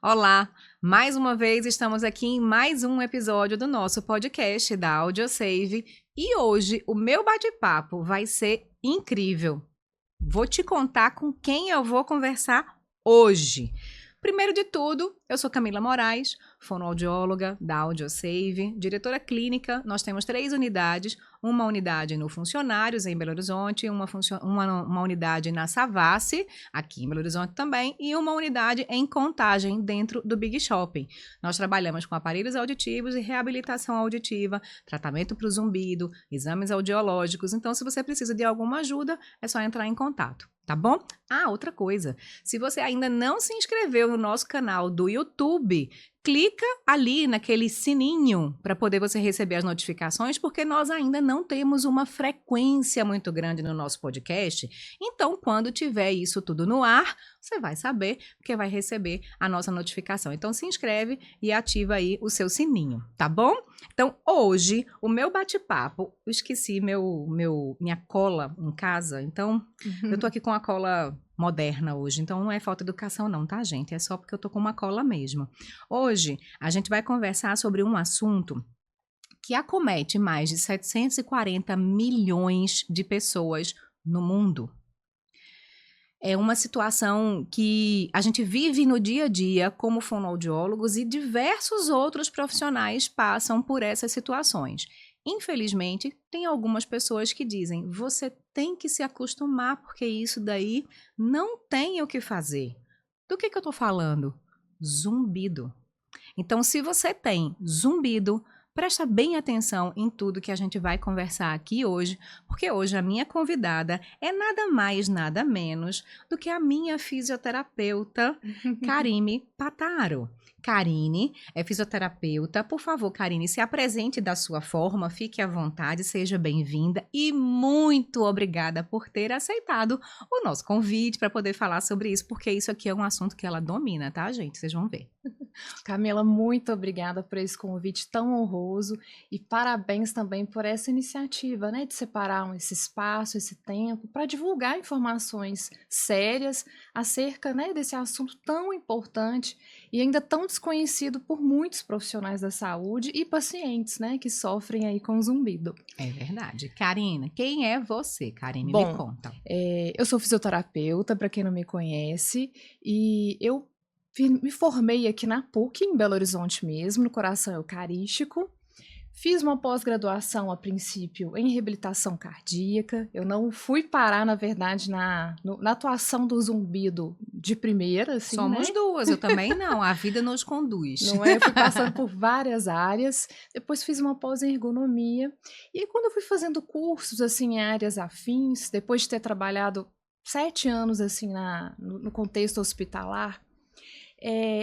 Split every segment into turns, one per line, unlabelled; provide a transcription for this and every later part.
Olá, mais uma vez estamos aqui em mais um episódio do nosso podcast da AudioSave e hoje o meu bate-papo vai ser incrível. Vou te contar com quem eu vou conversar hoje. Primeiro de tudo, eu sou Camila Moraes, fonoaudióloga da AudioSave, diretora clínica. Nós temos 3 unidades, uma unidade no Funcionários, em Belo Horizonte, uma unidade na Savassi, aqui em Belo Horizonte também, e uma unidade em Contagem, dentro do Big Shopping. Nós trabalhamos com aparelhos auditivos e reabilitação auditiva, tratamento para o zumbido, exames audiológicos. Então, se você precisa de alguma ajuda, é só entrar em contato. Tá bom? Ah, outra coisa. Se você ainda não se inscreveu no nosso canal do YouTube, clica ali naquele sininho para poder você receber as notificações, porque nós ainda não temos uma frequência muito grande no nosso podcast. Então, quando tiver isso tudo no ar, você vai saber, porque vai receber a nossa notificação. Então, se inscreve e ativa aí o seu sininho, tá bom? Então, hoje, o meu bate-papo, eu esqueci minha cola em casa, então eu tô aqui com a cola moderna hoje, então não é falta de educação não, tá, gente? É só porque eu tô com uma cola mesmo. Hoje, a gente vai conversar sobre um assunto que acomete mais de 740 milhões de pessoas no mundo. É uma situação que a gente vive no dia a dia como fonoaudiólogos e diversos outros profissionais passam por essas situações. Infelizmente, tem algumas pessoas que dizem: você tem que se acostumar porque isso daí não tem o que fazer. Do que eu estou falando? Zumbido. Então, se você tem zumbido, presta bem atenção em tudo que a gente vai conversar aqui hoje, porque hoje a minha convidada é nada mais, nada menos do que a minha fisioterapeuta, Karine Pataro. Karine é fisioterapeuta. Por favor, Karine, se apresente da sua forma, fique à vontade, seja bem-vinda e muito obrigada por ter aceitado o nosso convite para poder falar sobre isso, porque isso aqui é um assunto que ela domina, tá, gente? Vocês vão ver.
Camila, muito obrigada por esse convite tão honroso e parabéns também por essa iniciativa, né, de separar esse espaço, esse tempo para divulgar informações sérias acerca, né, desse assunto tão importante e ainda tão desconhecido por muitos profissionais da saúde e pacientes, né, que sofrem aí com zumbido.
É verdade. Karina, quem é você? Karine, me
Bom,
conta.
eu sou fisioterapeuta, para quem não me conhece, e eu me formei aqui na PUC, em Belo Horizonte mesmo, no Coração Eucarístico. Fiz uma pós-graduação, a princípio, em reabilitação cardíaca. Eu não fui parar, na verdade, na atuação do zumbido de primeira, assim,
Somos
né?
duas, eu também não. A vida nos conduz.
Não é? Eu fui passando por várias áreas. Depois fiz uma pós em ergonomia. E aí, quando eu fui fazendo cursos, assim, em áreas afins, depois de ter trabalhado 7 anos, assim, no contexto hospitalar,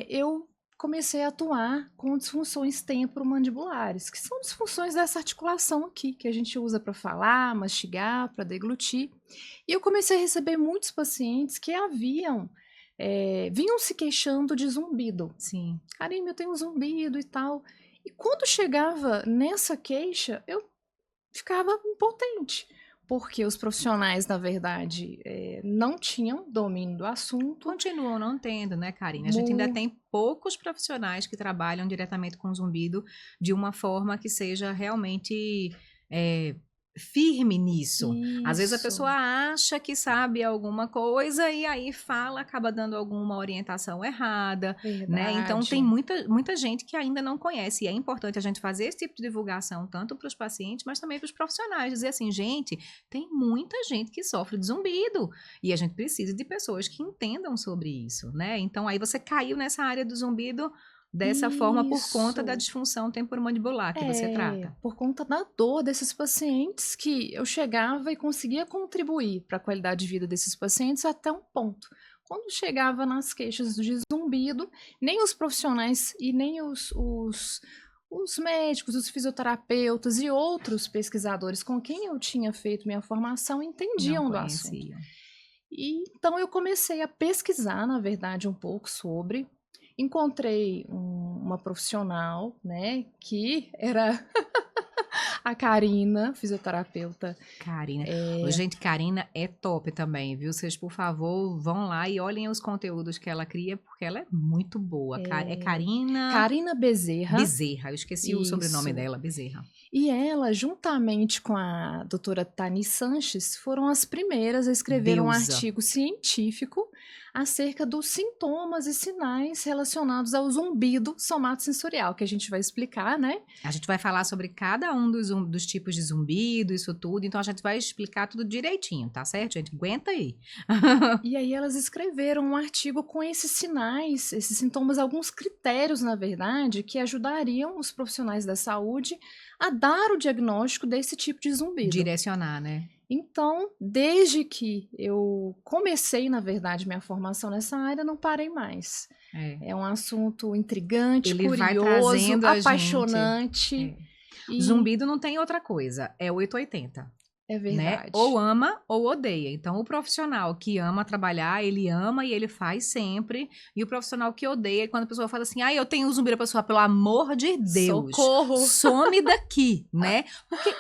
eu comecei a atuar com disfunções temporomandibulares, que são disfunções dessa articulação aqui, que a gente usa para falar, mastigar, para deglutir. E eu comecei a receber muitos pacientes que vinham se queixando de zumbido.
Sim.
Karine, eu tenho um zumbido e tal. E quando chegava nessa queixa, eu ficava impotente, porque os profissionais, na verdade, não tinham domínio do assunto.
Continuam não tendo, né, Karine? A gente ainda tem poucos profissionais que trabalham diretamente com zumbido de uma forma que seja realmente firme nisso. Às vezes a
Isso,
pessoa acha que sabe alguma coisa e aí fala, acaba dando alguma orientação errada, né? Então tem
verdade.
muita gente que ainda não conhece e é importante a gente fazer esse tipo de divulgação tanto para os pacientes, mas também para os profissionais, dizer assim, gente, tem muita gente que sofre de zumbido e a gente precisa de pessoas que entendam sobre isso, né? Então aí você caiu nessa área do zumbido dessa forma por conta da
Isso.
disfunção temporomandibular que você trata.
Por conta da dor desses pacientes que eu chegava e conseguia contribuir para a qualidade de vida desses pacientes até um ponto. Quando chegava nas queixas de zumbido, nem os profissionais e nem os médicos, os fisioterapeutas e outros pesquisadores com quem eu tinha feito minha formação
Não
entendiam do assunto.
conheciam.
E então eu comecei a pesquisar, na verdade, um pouco sobre. Encontrei uma profissional, né, que era A Karina, fisioterapeuta.
Karina. Ô, gente, Karina é top também, viu? Vocês, por favor, vão lá e olhem os conteúdos que ela cria, porque ela é muito boa. É Karina...
Karina Bezerra.
Bezerra, eu esqueci o sobrenome
Isso.
dela, Bezerra.
E ela, juntamente com a doutora Tani Sanches, foram as primeiras a escrever um
Deusa.
artigo científico acerca dos sintomas e sinais relacionados ao zumbido somatosensorial, que a gente vai explicar, né?
A gente vai falar sobre cada um dos tipos de zumbido, isso tudo, então a gente vai explicar tudo direitinho, tá certo, gente? Aguenta aí.
E aí elas escreveram um artigo com esses sinais, esses sintomas, alguns critérios, na verdade, que ajudariam os profissionais da saúde a dar o diagnóstico desse tipo de zumbido.
Direcionar, né?
Então, desde que eu comecei, na verdade, minha formação nessa área, não parei mais. É um assunto intrigante,
Ele vai
curioso,
trazendo a
apaixonante.
gente. Zumbido não tem outra coisa, é 880.
É verdade.
Né? Ou ama ou odeia. Então, o profissional que ama trabalhar, ele ama e ele faz sempre. E o profissional que odeia, quando a pessoa fala assim, eu tenho zumbido, a pessoa, pelo amor de Deus,
socorro,
some daqui, né? Porque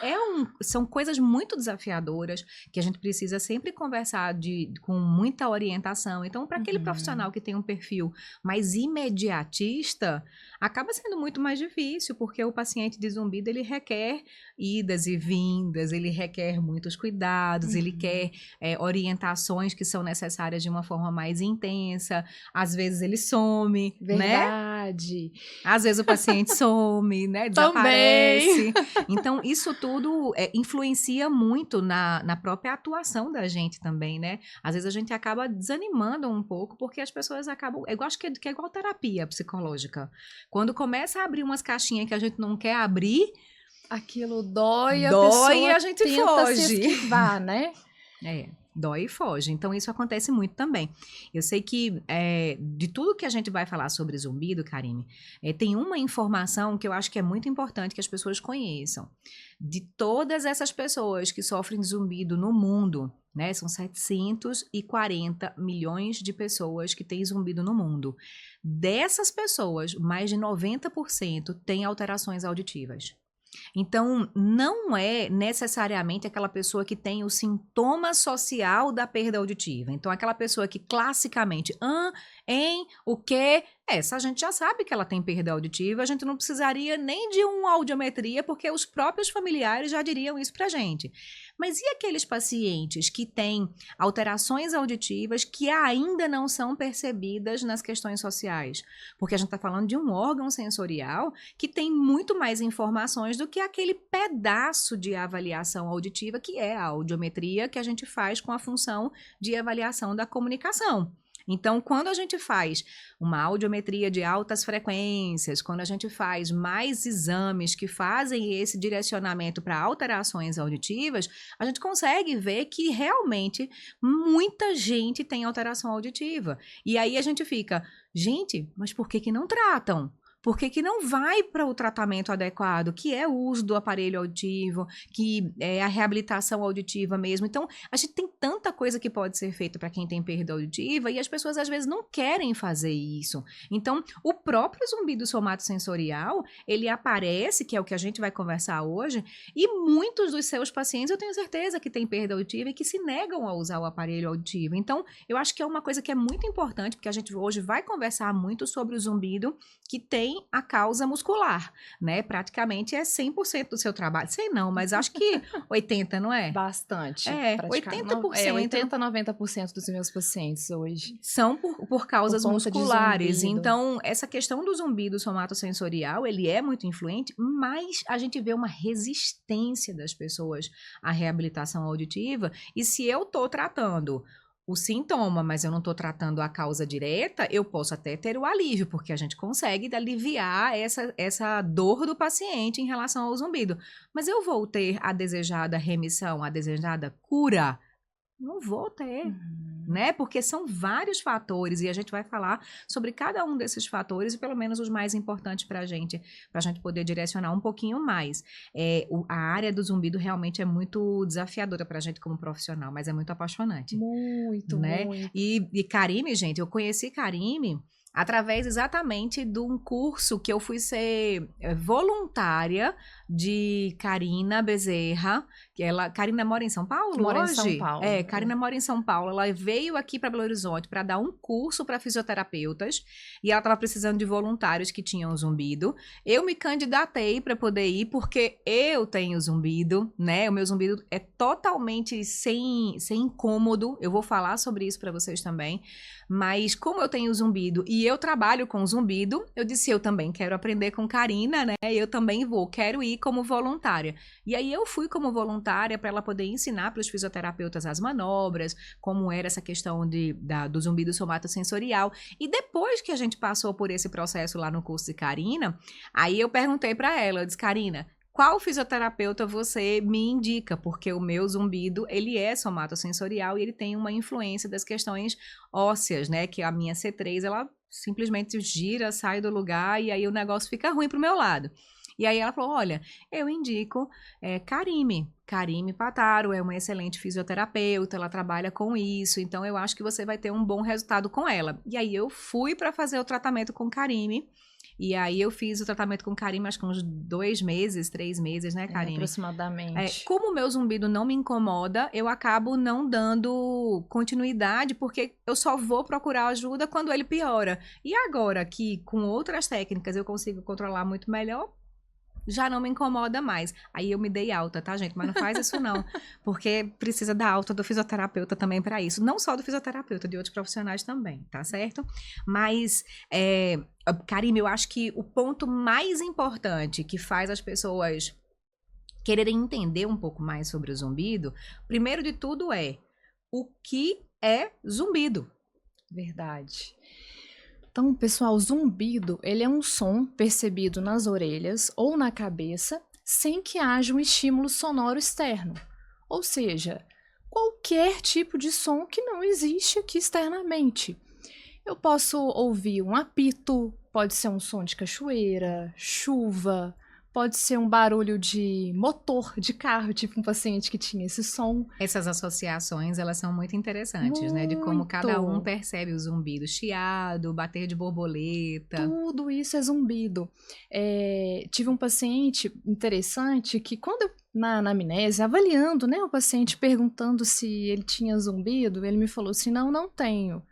são coisas muito desafiadoras que a gente precisa sempre conversar com muita orientação. Então, para aquele profissional que tem um perfil mais imediatista, acaba sendo muito mais difícil, porque o paciente de zumbido, ele requer idas e vindas, ele requer muitos cuidados, ele quer orientações que são necessárias de uma forma mais intensa, às vezes ele some,
verdade.
Né? Às vezes o paciente some, né? Desaparece. Então, isso tudo influencia muito na própria atuação da gente também, né? Às vezes a gente acaba desanimando um pouco, porque as pessoas acabam... Eu acho que é igual terapia psicológica. Quando começa a abrir umas caixinhas que a gente não quer abrir,
aquilo dói, a pessoa
e a gente
tenta
foge.
se esquivar, né?
Dói e foge. Então, isso acontece muito também. Eu sei que de tudo que a gente vai falar sobre zumbido, Karine, tem uma informação que eu acho que é muito importante que as pessoas conheçam. De todas essas pessoas que sofrem de zumbido no mundo, né, são 740 milhões de pessoas que têm zumbido no mundo. Dessas pessoas, mais de 90% têm alterações auditivas. Então, não é necessariamente aquela pessoa que tem o sintoma social da perda auditiva. Então, aquela pessoa que classicamente, o quê? Essa a gente já sabe que ela tem perda auditiva, a gente não precisaria nem de uma audiometria, porque os próprios familiares já diriam isso pra gente. Mas e aqueles pacientes que têm alterações auditivas que ainda não são percebidas nas questões sociais? Porque a gente está falando de um órgão sensorial que tem muito mais informações do que aquele pedaço de avaliação auditiva que é a audiometria que a gente faz com a função de avaliação da comunicação. Então, quando a gente faz uma audiometria de altas frequências, quando a gente faz mais exames que fazem esse direcionamento para alterações auditivas, a gente consegue ver que realmente muita gente tem alteração auditiva. E aí a gente fica, gente, mas por que não tratam? Por que não vai para o tratamento adequado, que é o uso do aparelho auditivo, que é a reabilitação auditiva mesmo? Então, a gente tem tanta coisa que pode ser feita para quem tem perda auditiva e as pessoas às vezes não querem fazer isso. Então, o próprio zumbido somatosensorial, ele aparece, que é o que a gente vai conversar hoje, e muitos dos seus pacientes, eu tenho certeza que têm perda auditiva e que se negam a usar o aparelho auditivo. Então, eu acho que é uma coisa que é muito importante, porque a gente hoje vai conversar muito sobre o zumbido que tem a causa muscular, né? Praticamente é 100% do seu trabalho. Sei não, mas acho que 80%, não é?
Bastante.
80%.
90% dos meus pacientes hoje.
São por causas musculares.
Zumbido.
Então, essa questão do zumbido somatosensorial, ele é muito influente, mas a gente vê uma resistência das pessoas à reabilitação auditiva. E se eu tô tratando o sintoma, mas eu não estou tratando a causa direta, eu posso até ter o alívio, porque a gente consegue aliviar essa dor do paciente em relação ao zumbido. Mas eu vou ter a desejada remissão, a desejada cura? Não vou ter, né? Porque são vários fatores e a gente vai falar sobre cada um desses fatores e pelo menos os mais importantes para a gente poder direcionar um pouquinho mais. A área do zumbido realmente é muito desafiadora para a gente como profissional, mas é muito apaixonante.
Muito,
né?
muito.
E Karime, gente, eu conheci Karime Através exatamente de um curso que eu fui ser voluntária de Karina Bezerra, que Karina mora em São Paulo
Mora em São
hoje?
Paulo.
É, Karina mora em São Paulo. Ela veio aqui para Belo Horizonte para dar um curso para fisioterapeutas e ela estava precisando de voluntários que tinham zumbido. Eu me candidatei para poder ir porque eu tenho zumbido, né? O meu zumbido é totalmente sem incômodo. Eu vou falar sobre isso para vocês também. Mas como eu tenho zumbido e eu trabalho com zumbido, eu disse, eu também quero aprender com Karina, né? Eu também quero ir como voluntária. E aí eu fui como voluntária para ela poder ensinar para os fisioterapeutas as manobras, como era essa questão do zumbido somatosensorial. E depois que a gente passou por esse processo lá no curso de Karina, aí eu perguntei para ela, eu disse, Karina, qual fisioterapeuta você me indica? Porque o meu zumbido, ele é somatosensorial e ele tem uma influência das questões ósseas, né? Que a minha C3, ela simplesmente gira, sai do lugar e aí o negócio fica ruim pro meu lado. E aí ela falou, olha, eu indico Karime. Karime Pataro é uma excelente fisioterapeuta, ela trabalha com isso, então eu acho que você vai ter um bom resultado com ela. E aí eu fui para fazer o tratamento com Karime. E aí eu fiz o tratamento com Karime, acho que uns 2 meses, 3 meses, né, Karime?
Aproximadamente.
Como o meu zumbido não me incomoda, eu acabo não dando continuidade, porque eu só vou procurar ajuda quando ele piora. E agora que com outras técnicas eu consigo controlar muito melhor, já não me incomoda mais. Aí eu me dei alta, tá, gente? Mas não faz isso não, porque precisa da alta do fisioterapeuta também para isso. Não só do fisioterapeuta, de outros profissionais também, tá certo? Mas, Karime, eu acho que o ponto mais importante que faz as pessoas quererem entender um pouco mais sobre o zumbido, primeiro de tudo o que é zumbido?
Verdade. Então, pessoal, o zumbido, ele é um som percebido nas orelhas ou na cabeça sem que haja um estímulo sonoro externo. Ou seja, qualquer tipo de som que não existe aqui externamente. Eu posso ouvir um apito, pode ser um som de cachoeira, chuva, pode ser um barulho de motor de carro, tipo um paciente que tinha esse som.
Essas associações, elas são muito interessantes, né? De como cada um percebe o zumbido, chiado, bater de borboleta.
Tudo isso é zumbido. Tive um paciente interessante que quando eu, na anamnese, avaliando, né, o paciente perguntando se ele tinha zumbido, ele me falou assim, não tenho.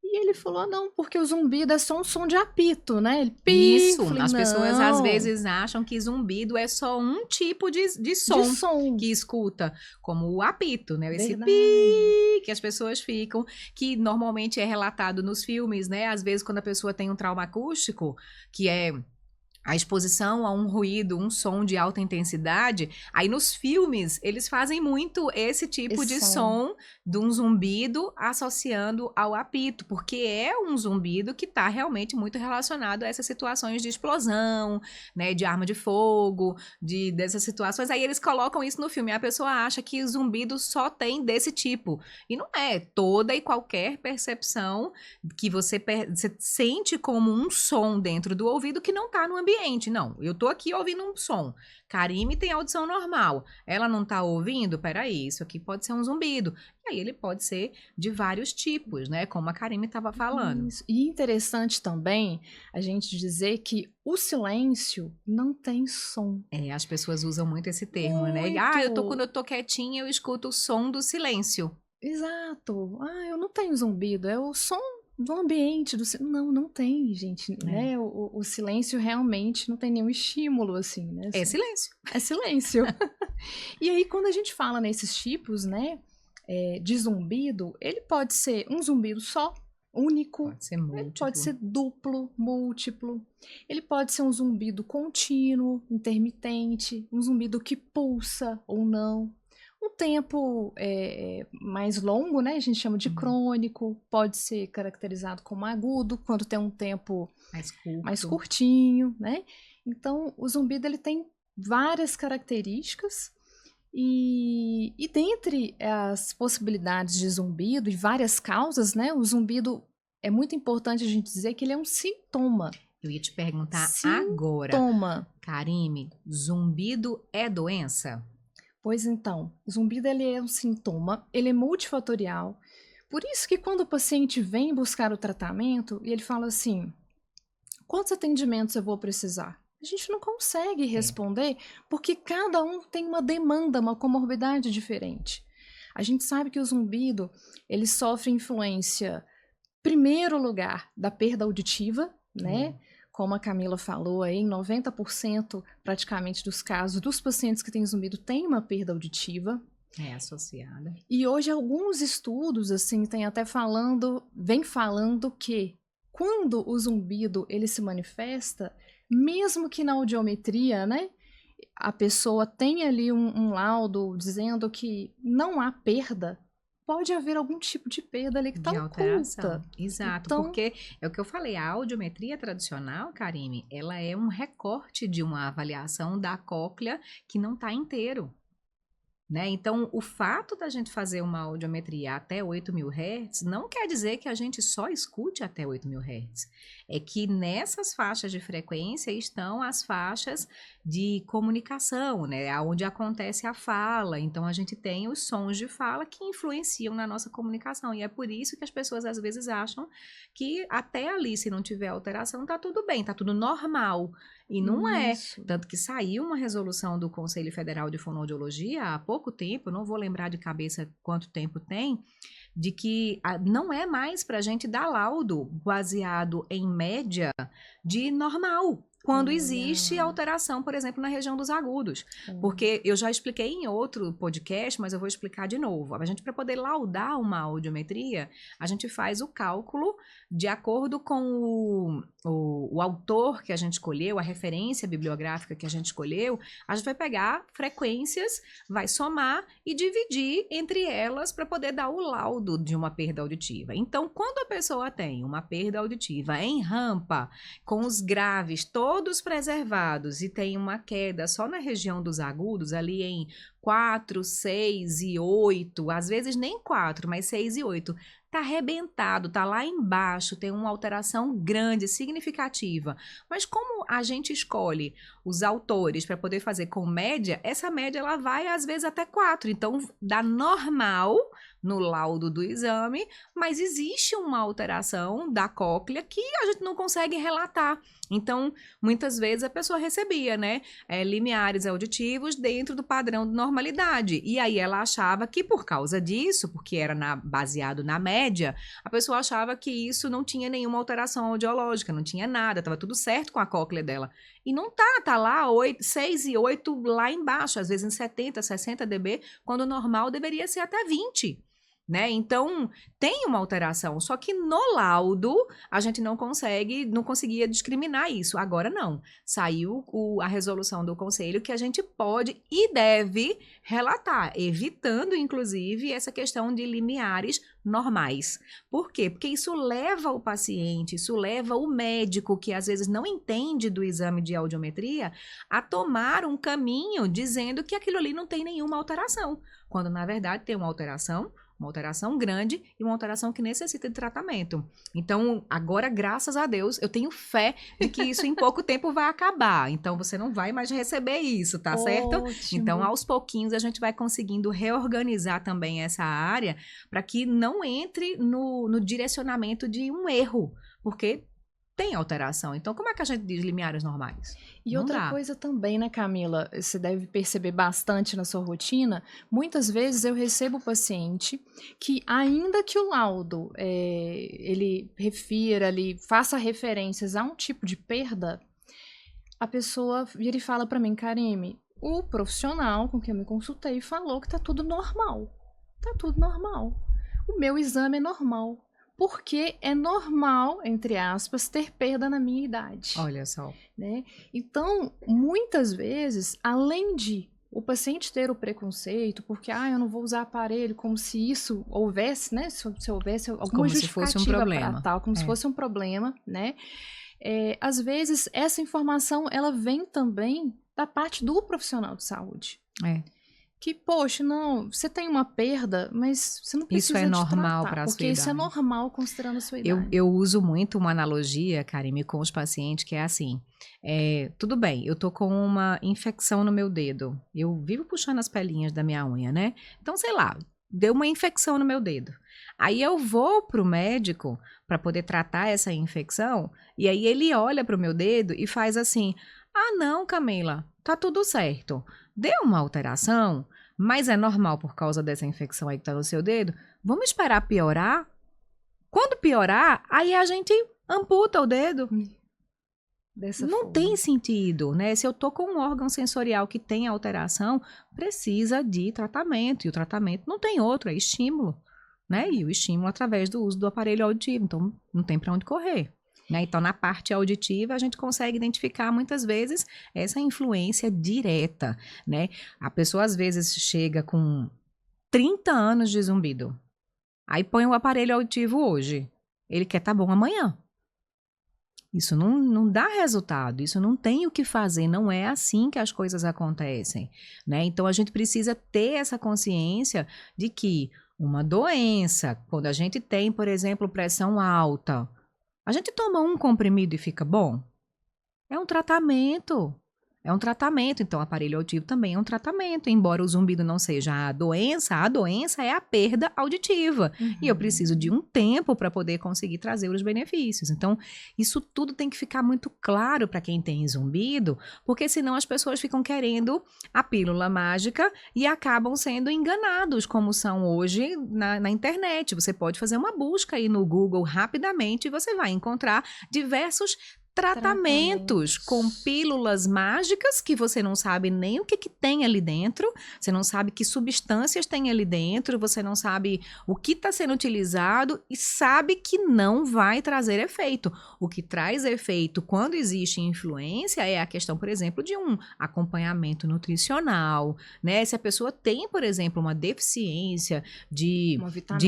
E ele falou, não, porque o zumbido é só um som de apito, né? Ele
Isso,
falei,
as pessoas às vezes acham que zumbido é só um tipo de som que escuta, como o apito, né? Esse pi que as pessoas ficam, que normalmente é relatado nos filmes, né? Às vezes quando a pessoa tem um trauma acústico, que é a exposição a um ruído, um som de alta intensidade, aí nos filmes eles fazem muito esse tipo de som de um zumbido associando ao apito, porque é um zumbido que está realmente muito relacionado a essas situações de explosão, né, de arma de fogo, dessas situações. Aí eles colocam isso no filme, e a pessoa acha que o zumbido só tem desse tipo, e não é. Toda e qualquer percepção que você sente como um som dentro do ouvido que não está no ambiente. Não, eu tô aqui ouvindo um som. Karime tem audição normal. Ela não tá ouvindo? Peraí, isso aqui pode ser um zumbido. E aí ele pode ser de vários tipos, né? Como a Karime estava falando.
Isso. E interessante também a gente dizer que o silêncio não tem som.
As pessoas usam muito esse termo, né? Quando eu tô quietinha, eu escuto o som do silêncio.
Exato. Eu não tenho zumbido, é o som do ambiente, não tem, gente, né? O silêncio realmente não tem nenhum estímulo, assim, né?
É silêncio.
É silêncio. E aí, quando a gente fala nesses tipos, né, de zumbido, ele pode ser um zumbido só, único.
Pode ser múltiplo.
Ele pode ser duplo, múltiplo. Ele pode ser um zumbido contínuo, intermitente, um zumbido que pulsa ou não. Um tempo mais longo, né? A gente chama de crônico, pode ser caracterizado como agudo, quando tem um tempo mais curtinho, né? Então, o zumbido ele tem várias características e dentre as possibilidades de zumbido e várias causas, né? O zumbido, é muito importante a gente dizer que ele é um sintoma.
Eu ia te perguntar agora, Karime, zumbido é doença?
Pois então, o zumbido ele é um sintoma, ele é multifatorial, Por isso que quando o paciente vem buscar o tratamento e ele fala assim, quantos atendimentos eu vou precisar? A gente não consegue responder porque cada um tem uma demanda, uma comorbidade diferente. A gente sabe que o zumbido, ele sofre influência, primeiro lugar, da perda auditiva, né? Como a Camila falou aí, em 90% praticamente dos casos dos pacientes que têm zumbido tem uma perda auditiva.
É associada.
E hoje alguns estudos, assim, tem até vem falando que quando o zumbido ele se manifesta, mesmo que na audiometria, né, a pessoa tem ali um laudo dizendo que não há perda, pode haver algum tipo de perda ali que está oculta.
Exato,
Então,
porque é o que eu falei, a audiometria tradicional, Karime, ela é um recorte de uma avaliação da cóclea que não está inteiro. Né? Então, o fato da gente fazer uma audiometria até 8.000 Hz não quer dizer que a gente só escute até 8.000 Hz. É que nessas faixas de frequência estão as faixas de comunicação, né? Onde acontece a fala. Então, a gente tem os sons de fala que influenciam na nossa comunicação. E é por isso que as pessoas às vezes acham que até ali, se não tiver alteração, tá tudo bem, tá tudo normal. E não é. Tanto que saiu uma resolução do Conselho Federal de Fonoaudiologia há pouco tempo, não vou lembrar de cabeça quanto tempo tem, de que não é mais para a gente dar laudo baseado em média de normal. Quando existe alteração, por exemplo, na região dos agudos. Porque eu já expliquei em outro podcast, mas eu vou explicar de novo. A gente, para poder laudar uma audiometria, a gente faz o cálculo de acordo com o autor que a gente escolheu, a referência bibliográfica que a gente escolheu. A gente vai pegar frequências, vai somar e dividir entre elas para poder dar o laudo de uma perda auditiva. Então, quando a pessoa tem uma perda auditiva em rampa, com os graves todos preservados e tem uma queda só na região dos agudos, ali em 4, 6 e 8, às vezes nem 4, mas 6 e 8, tá arrebentado, tá lá embaixo, tem uma alteração grande, significativa. Mas como a gente escolhe os autores para poder fazer com média, essa média ela vai às vezes até 4, então dá normal no laudo do exame, mas existe uma alteração da cóclea que a gente não consegue relatar. Então, muitas vezes a pessoa recebia, né, limiares auditivos dentro do padrão de normalidade. E aí ela achava que por causa disso, porque era baseado na média, a pessoa achava que isso não tinha nenhuma alteração audiológica, não tinha nada, estava tudo certo com a cóclea dela. E não tá lá 6 e 8 lá embaixo, às vezes em 70, 60 dB, quando o normal deveria ser até 20. Né? Então, tem uma alteração, só que no laudo a gente não conseguia discriminar isso. Agora não. Saiu a resolução do conselho que a gente pode e deve relatar, evitando, inclusive, essa questão de limiares normais. Por quê? Porque isso leva o paciente, isso leva o médico, que às vezes não entende do exame de audiometria, a tomar um caminho dizendo que aquilo ali não tem nenhuma alteração, quando na verdade tem uma alteração grande e uma alteração que necessita de tratamento. Então, agora, graças a Deus, eu tenho fé de que isso em pouco tempo vai acabar. Então, você não vai mais receber isso, tá certo? Então, aos pouquinhos, a gente vai conseguindo reorganizar também essa área para que não entre no direcionamento de um erro, porque tem alteração. Então, como é que a gente diz limiares normais?
E outra coisa também, né, Camila? Você deve perceber bastante na sua rotina. Muitas vezes eu recebo paciente que, ainda que o laudo ele refira ali, faça referências a um tipo de perda, a pessoa vira e fala para mim, Karime, o profissional com quem eu me consultei falou que tá tudo normal. Tá tudo normal. O meu exame é normal. Porque é normal, entre aspas, ter perda na minha idade.
Olha só.
Né? Então, muitas vezes, além de o paciente ter o preconceito, porque eu não vou usar aparelho, como se isso houvesse, né? Se houvesse alguma justificativa para tal, como se fosse um problema, né? Às vezes, essa informação, ela vem também da parte do profissional de saúde. Que, poxa, não, você tem uma perda, mas você não precisa
isso é normal para a sua idade.
Porque isso é normal considerando a sua idade.
Eu uso muito uma analogia, Karime, com os pacientes, que é assim, tudo bem, eu tô com uma infecção no meu dedo, eu vivo puxando as pelinhas da minha unha, né? Então, sei lá, deu uma infecção no meu dedo. Aí eu vou pro médico para poder tratar essa infecção, e aí ele olha pro meu dedo e faz assim: "Ah, não, Camila, tá tudo certo. Deu uma alteração, mas é normal por causa dessa infecção aí que tá no seu dedo. Vamos esperar piorar? Quando piorar, aí a gente amputa o dedo."
Dessa
Não
forma.
tem sentido, né? Se eu tô com um órgão sensorial que tem alteração, precisa de tratamento. E o tratamento não tem outro, é estímulo, né? E o estímulo através do uso do aparelho auditivo. Então, não tem para onde correr. Né? Então, na parte auditiva, a gente consegue identificar muitas vezes essa influência direta, né? A pessoa, às vezes, chega com 30 anos de zumbido. Aí põe o aparelho auditivo hoje. Ele quer tá bom amanhã. Isso não dá resultado, isso não tem o que fazer, não é assim que as coisas acontecem, né? Então a gente precisa ter essa consciência de que uma doença, quando a gente tem, por exemplo, pressão alta, a gente toma um comprimido e fica bom? É um tratamento. É um tratamento, então o aparelho auditivo também é um tratamento, embora o zumbido não seja a doença é a perda auditiva. E eu preciso de um tempo para poder conseguir trazer os benefícios. Então, isso tudo tem que ficar muito claro para quem tem zumbido, porque senão as pessoas ficam querendo a pílula mágica e acabam sendo enganados, como são hoje na internet. Você pode fazer uma busca aí no Google rapidamente e você vai encontrar diversos tratamentos com pílulas mágicas que você não sabe nem o que tem ali dentro, você não sabe que substâncias tem ali dentro, você não sabe o que está sendo utilizado e sabe que não vai trazer efeito. O que traz efeito quando existe influência é a questão, por exemplo, de um acompanhamento nutricional, né? Se a pessoa tem, por exemplo, uma deficiência de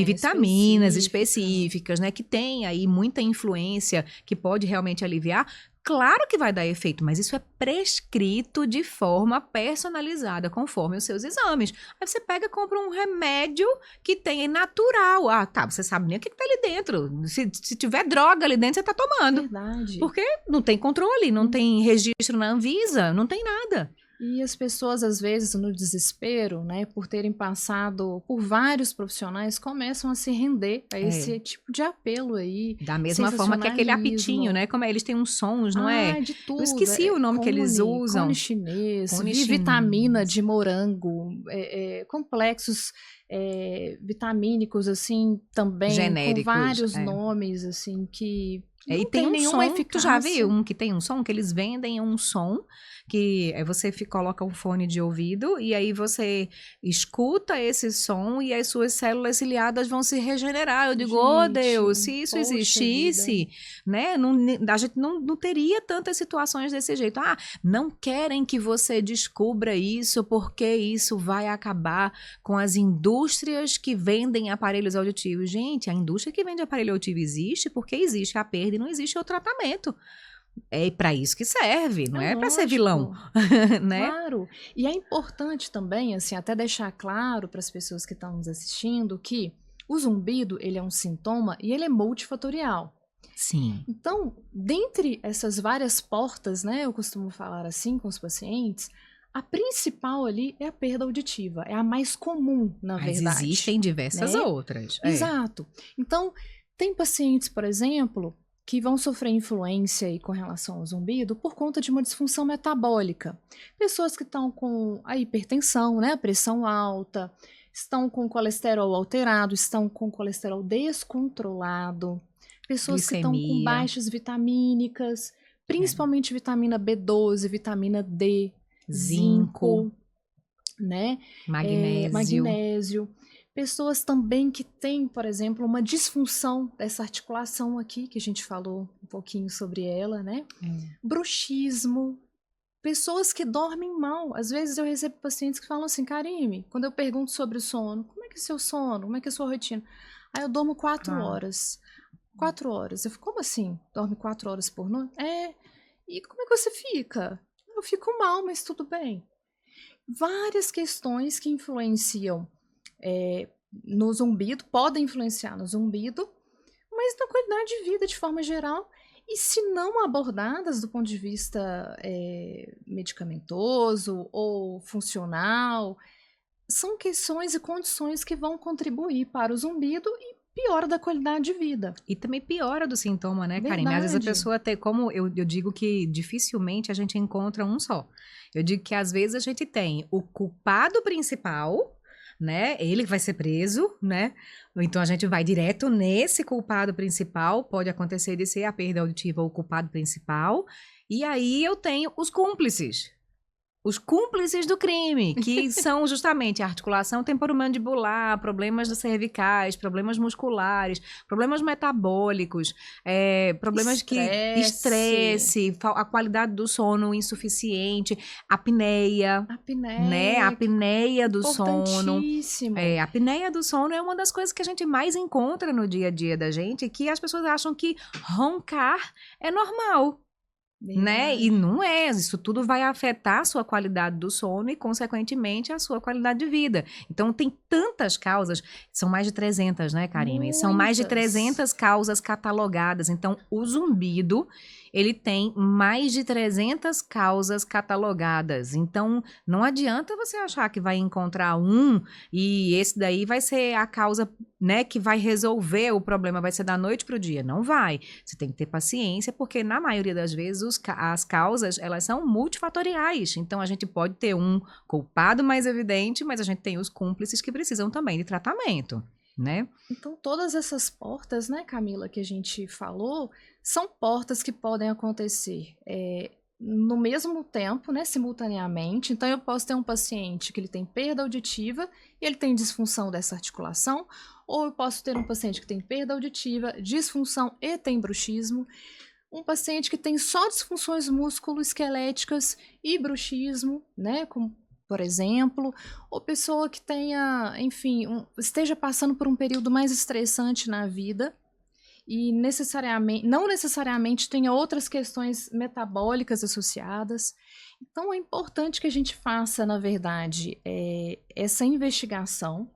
vitaminas específicas, né? Que tem aí muita influência que pode realmente aliviar. Claro que vai dar efeito, mas isso é prescrito de forma personalizada, conforme os seus exames. Aí você pega e compra um remédio que tem natural. Ah, tá, você sabe nem o que tá ali dentro. Se tiver droga ali dentro, você tá tomando.
Verdade.
Porque não tem controle, não tem registro na Anvisa, não tem nada.
E as pessoas, às vezes, no desespero, né, por terem passado por vários profissionais, começam a se render a esse tipo de apelo aí.
Da mesma forma que aquele apitinho, né? Como eles têm uns sons, não é?
De tudo.
Eu esqueci o nome que eles usam.
Cone chinês, vitamina de morango, complexos vitamínicos, assim, também.
Genéricos.
Com vários nomes, assim, que...
E tem um som, tu já viu um que tem um som, que eles vendem um som, que você coloca um fone de ouvido e aí você escuta esse som e as suas células ciliadas vão se regenerar. Eu digo, oh Deus, se isso existisse, né, a gente não teria tantas situações desse jeito. Ah, não querem que você descubra isso porque isso vai acabar com as indústrias que vendem aparelhos auditivos. Gente, a indústria que vende aparelho auditivo existe porque existe a perda e não existe o tratamento. É para isso que serve, não é para ser vilão, né?
Claro. E é importante também, assim, até deixar claro para as pessoas que estão nos assistindo que o zumbido, ele é um sintoma e ele é multifatorial.
Sim.
Então, dentre essas várias portas, né, eu costumo falar assim com os pacientes, a principal ali é a perda auditiva, é a mais comum, na verdade.
Mas existem diversas outras.
Exato. Então, tem pacientes, por exemplo, que vão sofrer influência aí com relação ao zumbido por conta de uma disfunção metabólica. Pessoas que estão com a hipertensão, né, a pressão alta, estão com colesterol alterado, estão com colesterol descontrolado, pessoas que estão com baixas vitamínicas, principalmente vitamina B12, vitamina D, zinco, né, magnésio. Pessoas também que têm, por exemplo, uma disfunção dessa articulação aqui, que a gente falou um pouquinho sobre ela, né? Bruxismo. Pessoas que dormem mal. Às vezes eu recebo pacientes que falam assim, Karime, quando eu pergunto sobre o sono, como é que é o seu sono? Como é que é a sua rotina? Aí eu durmo 4 horas. 4 horas. Eu fico, como assim? Dorme 4 horas por noite? E como é que você fica? Eu fico mal, mas tudo bem. Várias questões que influenciam no zumbido, podem influenciar no zumbido, mas na qualidade de vida de forma geral, e se não abordadas do ponto de vista medicamentoso ou funcional, são questões e condições que vão contribuir para o zumbido e piora da qualidade de vida.
E também piora do sintoma, né, Karime? Às vezes a pessoa tem, como eu digo que dificilmente a gente encontra um só. Eu digo que às vezes a gente tem o culpado principal, né? Ele vai ser preso, né? Então a gente vai direto nesse culpado principal, pode acontecer de ser a perda auditiva ou o culpado principal. E aí eu tenho os cúmplices. Os cúmplices do crime, que são justamente a articulação temporomandibular, problemas cervicais, problemas musculares, problemas metabólicos, problemas estresse, a qualidade do sono insuficiente, apneia, né? A apneia do sono. A apneia do sono é uma das coisas que a gente mais encontra no dia a dia da gente, que as pessoas acham que roncar é normal. Né? E não é, isso tudo vai afetar a sua qualidade do sono e, consequentemente, a sua qualidade de vida. Então, tem tantas causas, são mais de 300, né, Karime?
Muitas.
São mais de 300 causas catalogadas. Então, o zumbido, ele tem mais de 300 causas catalogadas. Então, não adianta você achar que vai encontrar um e esse daí vai ser a causa, né, que vai resolver o problema, vai ser da noite para o dia. Não vai. Você tem que ter paciência, porque na maioria das vezes as causas, elas são multifatoriais. Então, a gente pode ter um culpado mais evidente, mas a gente tem os cúmplices que precisam também de tratamento, né?
Então, todas essas portas, né, Camila, que a gente falou, são portas que podem acontecer no mesmo tempo, né, simultaneamente. Então, eu posso ter um paciente que ele tem perda auditiva e ele tem disfunção dessa articulação, ou eu posso ter um paciente que tem perda auditiva, disfunção e tem bruxismo. Um paciente que tem só disfunções músculo-esqueléticas e bruxismo, né, como, por exemplo, ou pessoa que tenha, enfim, esteja passando por um período mais estressante na vida e não necessariamente tenha outras questões metabólicas associadas. Então, é importante que a gente faça, na verdade, essa investigação.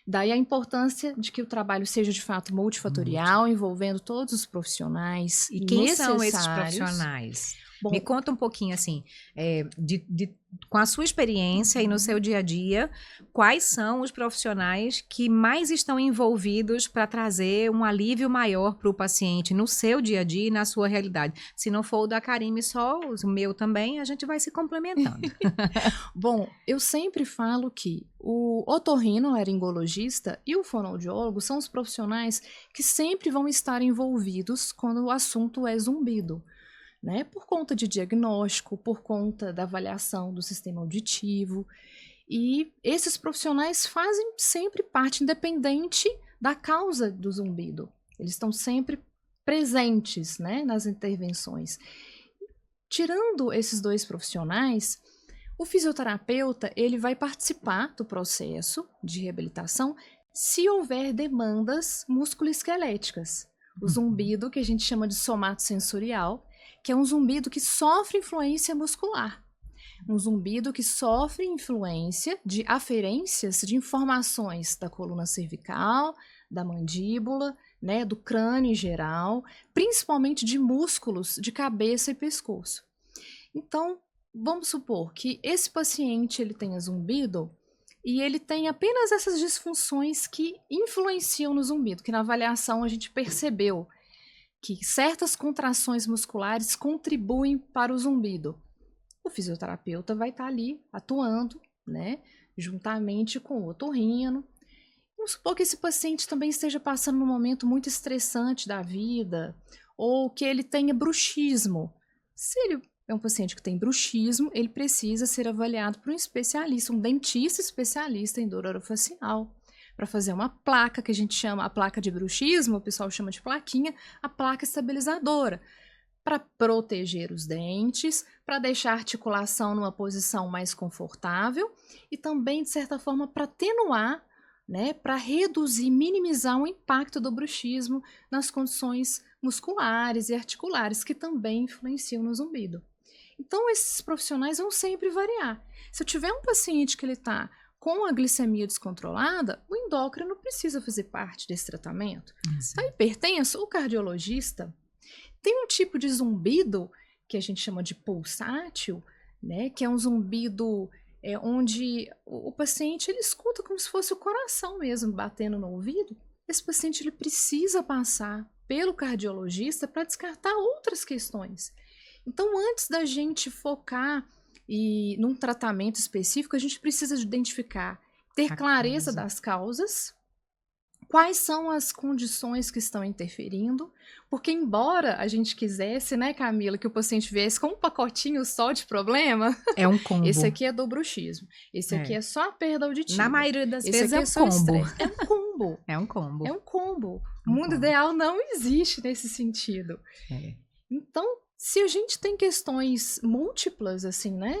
Daí a importância de que o trabalho seja, de fato, multifatorial, envolvendo todos os profissionais.
E quem são esses profissionais? Bom, me conta um pouquinho, assim, com a sua experiência e no seu dia a dia, quais são os profissionais que mais estão envolvidos para trazer um alívio maior para o paciente no seu dia a dia e na sua realidade? Se não for o da Karime só, o meu também, a gente vai se complementando.
Bom, eu sempre falo que o otorrinolaringologista e o fonoaudiólogo são os profissionais que sempre vão estar envolvidos quando o assunto é zumbido. Né, por conta de diagnóstico, por conta da avaliação do sistema auditivo. E esses profissionais fazem sempre parte, independente da causa do zumbido. Eles estão sempre presentes, né, nas intervenções. Tirando esses dois profissionais, o fisioterapeuta ele vai participar do processo de reabilitação se houver demandas musculoesqueléticas. O zumbido, que a gente chama de somatosensorial, que é um zumbido que sofre influência muscular. Um zumbido que sofre influência de aferências de informações da coluna cervical, da mandíbula, né, do crânio em geral, principalmente de músculos de cabeça e pescoço. Então, vamos supor que esse paciente ele tenha zumbido e ele tem apenas essas disfunções que influenciam no zumbido, que na avaliação a gente percebeu que certas contrações musculares contribuem para o zumbido. O fisioterapeuta vai estar ali atuando, né, juntamente com o otorrino. Vamos supor que esse paciente também esteja passando num momento muito estressante da vida, ou que ele tenha bruxismo. Se ele é um paciente que tem bruxismo, ele precisa ser avaliado por um especialista, um dentista especialista em dor orofacial, para fazer uma placa, que a gente chama a placa de bruxismo, o pessoal chama de plaquinha, a placa estabilizadora, para proteger os dentes, para deixar a articulação numa posição mais confortável e também, de certa forma, para atenuar, né, para reduzir, minimizar o impacto do bruxismo nas condições musculares e articulares, que também influenciam no zumbido. Então, esses profissionais vão sempre variar. Se eu tiver um paciente que ele está com a glicemia descontrolada, o endócrino precisa fazer parte desse tratamento. Está hipertenso, o cardiologista. Tem um tipo de zumbido que a gente chama de pulsátil, né, que é um zumbido onde o paciente ele escuta como se fosse o coração mesmo batendo no ouvido. Esse paciente ele precisa passar pelo cardiologista para descartar outras questões. Então, antes da gente focar num tratamento específico, a gente precisa de identificar, ter clareza das causas, quais são as condições que estão interferindo, porque embora a gente quisesse, né, Camila, que o paciente viesse com um pacotinho só de problema,
é um combo.
Esse aqui é do bruxismo, esse aqui é só a perda auditiva.
Na maioria das vezes é um combo.
É um combo.
É um combo.
É um combo. O mundo ideal não existe nesse sentido. Então, se a gente tem questões múltiplas, assim, né,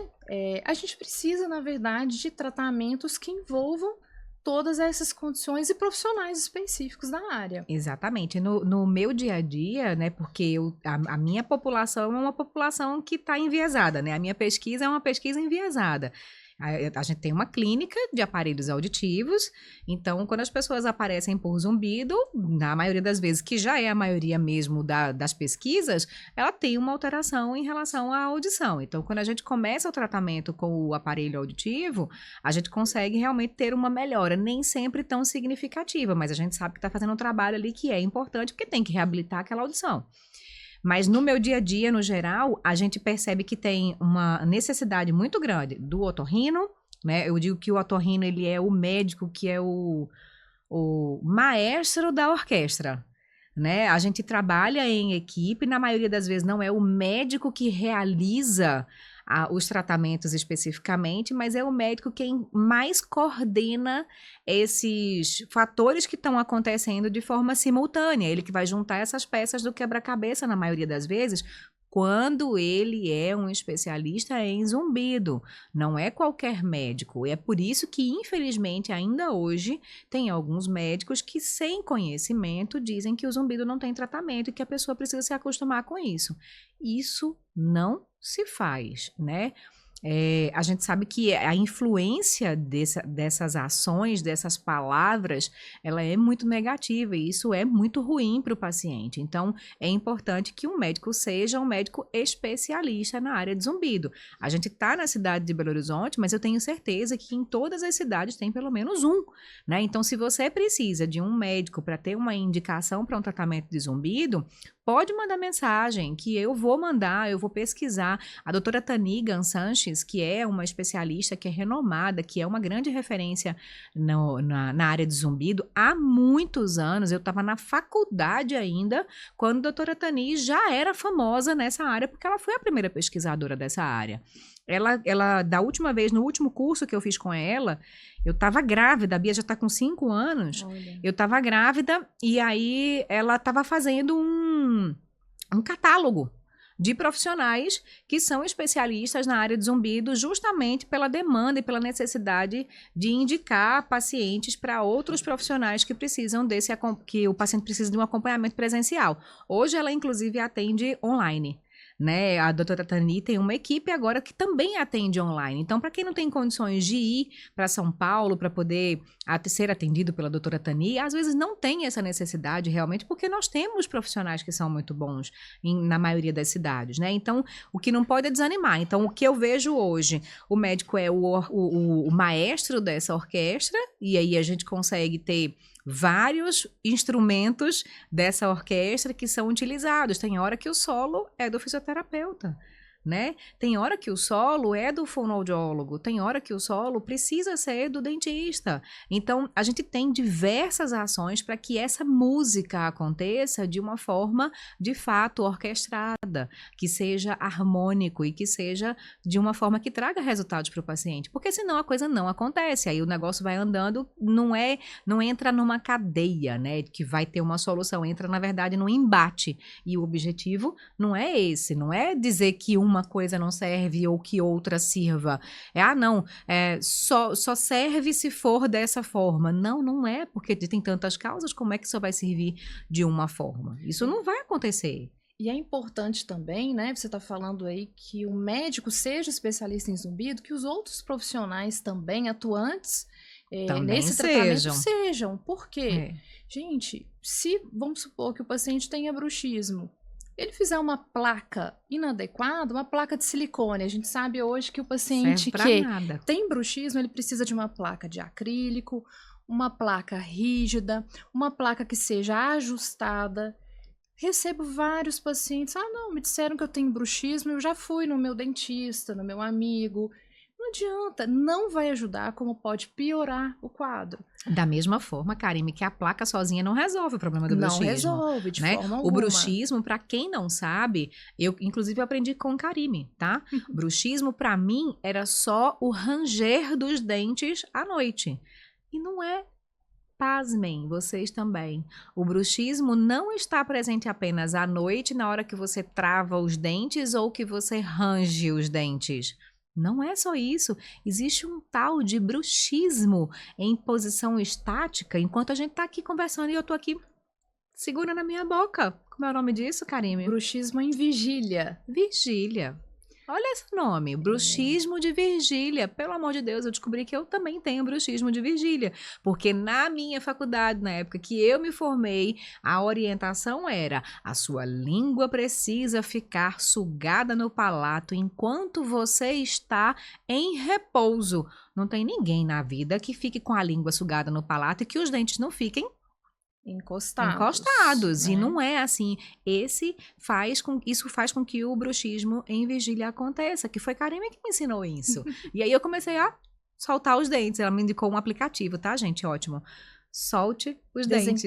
a gente precisa, na verdade, de tratamentos que envolvam todas essas condições e profissionais específicos da área.
Exatamente. No meu dia a dia, né, porque a minha população é uma população que está enviesada, né? A minha pesquisa é uma pesquisa enviesada. A gente tem uma clínica de aparelhos auditivos, então quando as pessoas aparecem por zumbido, na maioria das vezes, que já é a maioria mesmo das pesquisas, ela tem uma alteração em relação à audição. Então quando a gente começa o tratamento com o aparelho auditivo, a gente consegue realmente ter uma melhora, nem sempre tão significativa, mas a gente sabe que está fazendo um trabalho ali que é importante, porque tem que reabilitar aquela audição. Mas no meu dia a dia, no geral, a gente percebe que tem uma necessidade muito grande do otorrino, né? Eu digo que o otorrino, ele é o médico que é o maestro da orquestra, né? A gente trabalha em equipe, na maioria das vezes não é o médico que realiza os tratamentos especificamente, mas é o médico quem mais coordena esses fatores que estão acontecendo de forma simultânea. Ele que vai juntar essas peças do quebra-cabeça, na maioria das vezes, quando ele é um especialista em zumbido. Não é qualquer médico. É por isso que, infelizmente, ainda hoje, tem alguns médicos que, sem conhecimento, dizem que o zumbido não tem tratamento e que a pessoa precisa se acostumar com isso. Isso não se faz, né? A gente sabe que a influência dessas ações, dessas palavras, ela é muito negativa e isso é muito ruim para o paciente. Então, é importante que um médico seja um médico especialista na área de zumbido. A gente está na cidade de Belo Horizonte, mas eu tenho certeza que em todas as cidades tem pelo menos um, né? Então, se você precisa de um médico para ter uma indicação para um tratamento de zumbido, pode mandar mensagem que eu vou mandar, eu vou pesquisar. A doutora Tanigan Sanches, que é uma especialista, que é renomada, que é uma grande referência na área de zumbido, há muitos anos, eu estava na faculdade ainda, quando a doutora Tani já era famosa nessa área, porque ela foi a primeira pesquisadora dessa área. Ela, da última vez, no último curso que eu fiz com ela, eu estava grávida, a Bia já está com 5 anos, Olha. Eu estava grávida e aí ela estava fazendo um catálogo de profissionais que são especialistas na área de zumbido, justamente pela demanda e pela necessidade de indicar pacientes para outros profissionais que precisam que o paciente precisa de um acompanhamento presencial. Hoje ela, inclusive, atende online. Né? A doutora Tani tem uma equipe agora que também atende online. Então, para quem não tem condições de ir para São Paulo para poder ser atendido pela doutora Tani, às vezes não tem essa necessidade realmente, porque nós temos profissionais que são muito bons na maioria das cidades, né? Então, o que não pode é desanimar. Então, o que eu vejo hoje, o médico é o maestro dessa orquestra, e aí a gente consegue ter vários instrumentos dessa orquestra que são utilizados. Tem hora que o solo é do fisioterapeuta, né? Tem hora que o solo é do fonoaudiólogo, tem hora que o solo precisa ser do dentista. Então, a gente tem diversas ações para que essa música aconteça de uma forma, de fato, orquestrada, que seja harmônico e que seja de uma forma que traga resultados para o paciente, porque senão a coisa não acontece, aí o negócio vai andando, não entra numa cadeia, né, que vai ter uma solução, entra, na verdade, num embate, e o objetivo não é esse, não é dizer que uma coisa não serve ou que outra sirva. Só serve se for dessa forma. Não, não é, porque tem tantas causas, como é que só vai servir de uma forma? Isso não vai acontecer.
E é importante também, né, você está falando aí que o médico seja especialista em zumbido, que os outros profissionais também atuantes nesse tratamento sejam. Por quê? Gente, vamos supor que o paciente tenha bruxismo, ele fizer uma placa inadequada, uma placa de silicone, a gente sabe hoje que o paciente que
nada.
tem bruxismo, ele precisa de uma placa de acrílico, uma placa rígida, uma placa que seja ajustada. Recebo vários pacientes, não, me disseram que eu tenho bruxismo, eu já fui no meu dentista, no meu amigo. Não adianta, não vai ajudar, como pode piorar o quadro.
Da mesma forma, Karime, que a placa sozinha não resolve o problema do bruxismo.
Não resolve, de forma alguma.
O bruxismo, para quem não sabe, eu inclusive aprendi com Karime, tá? Bruxismo, para mim, era só o ranger dos dentes à noite. E não é. Pasmem, vocês também. O bruxismo não está presente apenas à noite, na hora que você trava os dentes ou que você range os dentes. Não é só isso. Existe um tal de bruxismo em posição estática, enquanto a gente está aqui conversando e eu estou aqui segurando a minha boca. Como é o nome disso, Karime?
Bruxismo em vigília.
Vigília. Olha esse nome, bruxismo de vigília. Pelo amor de Deus, eu descobri que eu também tenho bruxismo de vigília. Porque na minha faculdade, na época que eu me formei, a orientação era: a sua língua precisa ficar sugada no palato enquanto você está em repouso. Não tem ninguém na vida que fique com a língua sugada no palato e que os dentes não fiquem encostados.
Né?
E não é assim. Isso faz com que o bruxismo em vigília aconteça, que foi Karime que me ensinou isso. E aí eu comecei a soltar os dentes. Ela me indicou um aplicativo, tá, gente? Ótimo. Solte os dentes.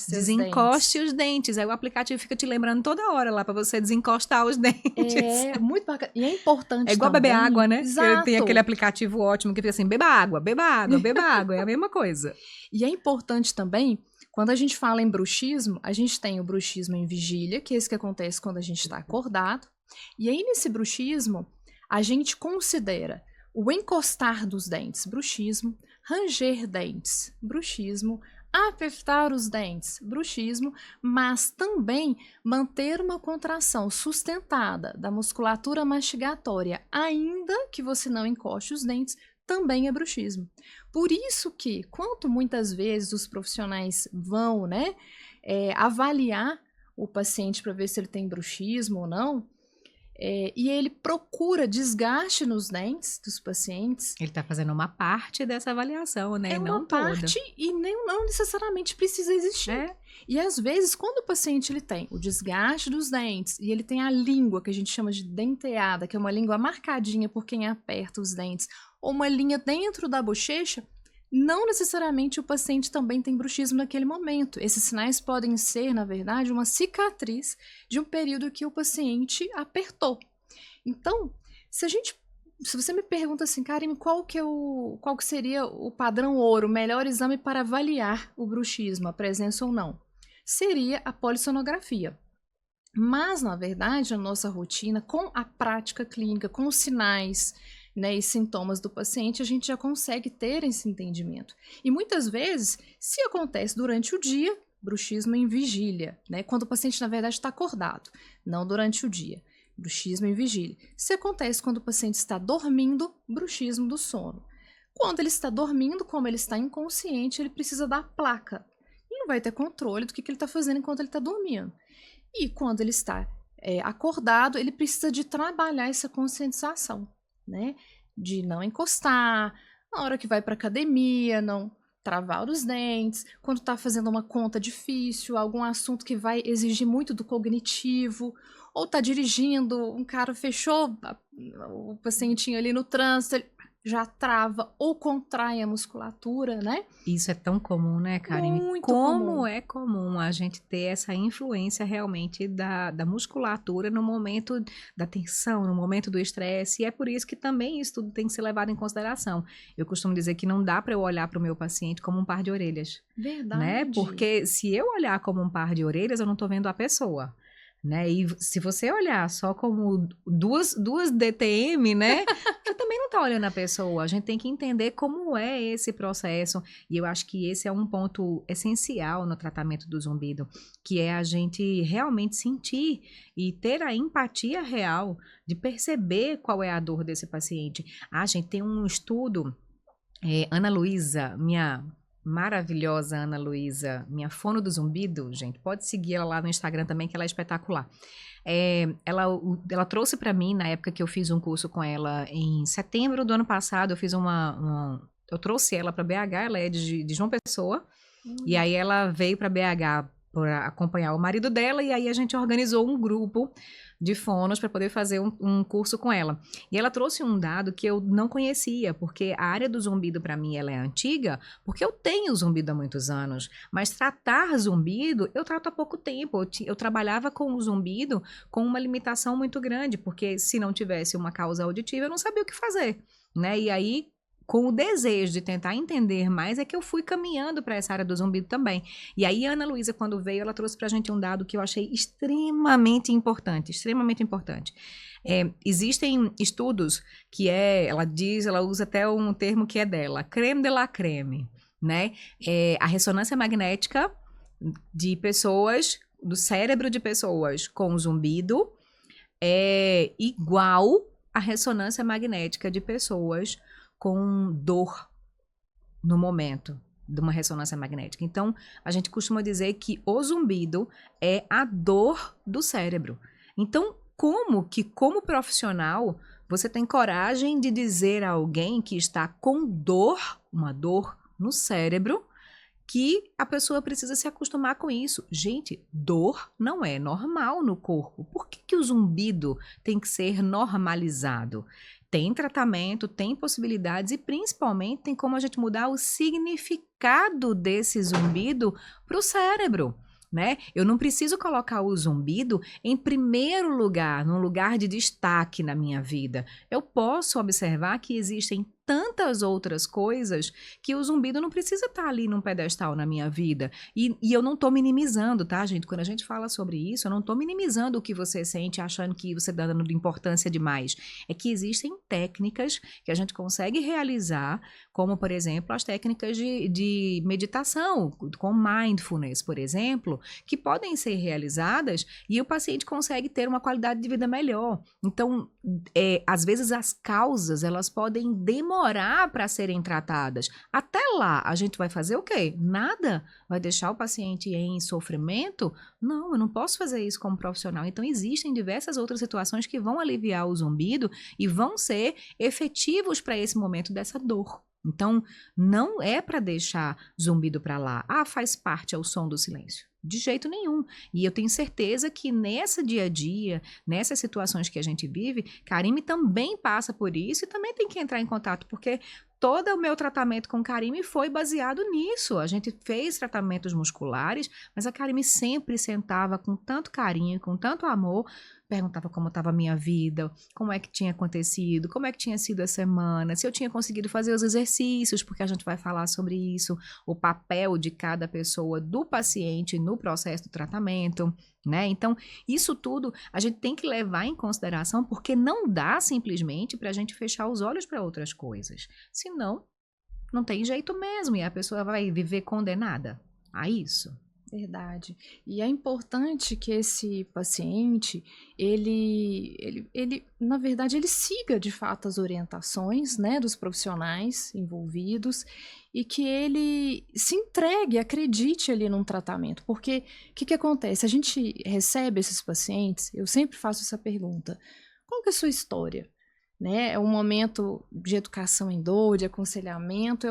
Desencoste os dentes. Aí o aplicativo fica te lembrando toda hora lá para você desencostar os dentes.
É muito bacana. E é importante.
É igual
também,
beber água, né?
Exato.
Tem aquele aplicativo ótimo que fica assim: beba água, beba água, beba água. É a mesma coisa.
E é importante também, quando a gente fala em bruxismo, a gente tem o bruxismo em vigília, que é esse que acontece quando a gente está acordado. E aí, nesse bruxismo, a gente considera o encostar dos dentes, bruxismo, ranger dentes, bruxismo, apertar os dentes, bruxismo, mas também manter uma contração sustentada da musculatura mastigatória, ainda que você não encoste os dentes, também é bruxismo. Por isso que, quanto muitas vezes os profissionais vão, avaliar o paciente para ver se ele tem bruxismo ou não, e ele procura desgaste nos dentes dos pacientes.
Ele está fazendo uma parte dessa avaliação, né?
É uma parte e não necessariamente precisa existir. E às vezes, quando o paciente ele tem o desgaste dos dentes e ele tem a língua, que a gente chama de denteada, que é uma língua marcadinha por quem aperta os dentes, ou uma linha dentro da bochecha, não necessariamente o paciente também tem bruxismo naquele momento. Esses sinais podem ser, na verdade, uma cicatriz de um período que o paciente apertou. Então, se você me pergunta assim, Karime, qual que seria o padrão ouro, o melhor exame para avaliar o bruxismo, a presença ou não? Seria a polissonografia. Mas, na verdade, a nossa rotina, com a prática clínica, com os sinais, e sintomas do paciente, a gente já consegue ter esse entendimento. E muitas vezes, se acontece durante o dia, bruxismo em vigília, quando o paciente, na verdade, está acordado, não durante o dia. Bruxismo em vigília. Se acontece quando o paciente está dormindo, bruxismo do sono. Quando ele está dormindo, como ele está inconsciente, ele precisa da placa. E não vai ter controle do que ele está fazendo enquanto ele está dormindo. E quando ele está acordado, ele precisa de trabalhar essa conscientização, de não encostar, na hora que vai para academia, não travar os dentes, quando está fazendo uma conta difícil, algum assunto que vai exigir muito do cognitivo, ou está dirigindo, um cara fechou o pacientinho ali no trânsito, ele já trava ou contrai a musculatura,
Isso é tão comum, né, Karime?
Muito
Como
comum.
é comum a gente ter essa influência realmente da musculatura no momento da tensão, no momento do estresse, e é por isso que também isso tudo tem que ser levado em consideração. Eu costumo dizer que não dá para eu olhar para o meu paciente como um par de orelhas.
Verdade.
Porque se eu olhar como um par de orelhas, eu não estou vendo a pessoa. E se você olhar só como duas DTM, você também não está olhando a pessoa. A gente tem que entender como é esse processo. E eu acho que esse é um ponto essencial no tratamento do zumbido, que é a gente realmente sentir e ter a empatia real de perceber qual é a dor desse paciente. A gente tem um estudo, Ana Luísa, minha maravilhosa Ana Luísa, minha fono do zumbido, gente, pode seguir ela lá no Instagram também, que ela é espetacular. Ela trouxe para mim, na época que eu fiz um curso com ela, em setembro do ano passado, eu fiz eu trouxe ela para BH, ela é de João Pessoa, e aí ela veio para BH para acompanhar o marido dela, e aí a gente organizou um grupo de fonos para poder fazer um curso com ela. E ela trouxe um dado que eu não conhecia, porque a área do zumbido para mim ela é antiga, porque eu tenho zumbido há muitos anos, mas tratar zumbido eu trato há pouco tempo. Eu trabalhava com o zumbido com uma limitação muito grande, porque se não tivesse uma causa auditiva eu não sabia o que fazer, né? E aí com o desejo de tentar entender mais, é que eu fui caminhando para essa área do zumbido também. E aí, a Ana Luísa, quando veio, ela trouxe para a gente um dado que eu achei extremamente importante, extremamente importante. Existem estudos que ela usa até um termo que é dela, creme de la creme, né? A ressonância magnética de pessoas, do cérebro de pessoas com zumbido é igual à ressonância magnética de pessoas com dor no momento de uma ressonância magnética. Então, a gente costuma dizer que o zumbido é a dor do cérebro. Então, como profissional, você tem coragem de dizer a alguém que está com dor, uma dor no cérebro, que a pessoa precisa se acostumar com isso? Gente, dor não é normal no corpo. Por que o zumbido tem que ser normalizado? Tem tratamento, tem possibilidades e principalmente tem como a gente mudar o significado desse zumbido para o cérebro, né? Eu não preciso colocar o zumbido em primeiro lugar, num lugar de destaque na minha vida. Eu posso observar que existem tantas outras coisas que o zumbido não precisa estar ali num pedestal na minha vida. E eu não estou minimizando, tá, gente? Quando a gente fala sobre isso, eu não estou minimizando o que você sente, achando que você está dando importância demais. É que existem técnicas que a gente consegue realizar, como, por exemplo, as técnicas de meditação, com mindfulness, por exemplo, que podem ser realizadas e o paciente consegue ter uma qualidade de vida melhor. Então, às vezes as causas, elas podem demorar para serem tratadas. Até lá, a gente vai fazer o quê? Nada? Vai deixar o paciente em sofrimento? Não, eu não posso fazer isso como profissional. Então, existem diversas outras situações que vão aliviar o zumbido e vão ser efetivos para esse momento dessa dor. Então, não é para deixar zumbido para lá. Ah, faz parte, é o som do silêncio. De jeito nenhum. E eu tenho certeza que nessa dia a dia, nessas situações que a gente vive, Karime também passa por isso e também tem que entrar em contato, porque todo o meu tratamento com Karime foi baseado nisso. A gente fez tratamentos musculares, mas a Karime sempre sentava com tanto carinho, com tanto amor, perguntava como estava a minha vida, como é que tinha acontecido, como é que tinha sido a semana, se eu tinha conseguido fazer os exercícios, porque a gente vai falar sobre isso, o papel de cada pessoa, do paciente no processo do tratamento, né? Então, isso tudo a gente tem que levar em consideração, porque não dá simplesmente para a gente fechar os olhos para outras coisas. Senão, não tem jeito mesmo e a pessoa vai viver condenada a isso.
Verdade. E é importante que esse paciente, na verdade, ele siga de fato as orientações, né, dos profissionais envolvidos e que ele se entregue, acredite ali num tratamento. Porque o que acontece? A gente recebe esses pacientes, eu sempre faço essa pergunta: qual que é a sua história? Né? É um momento de educação em dor, de aconselhamento.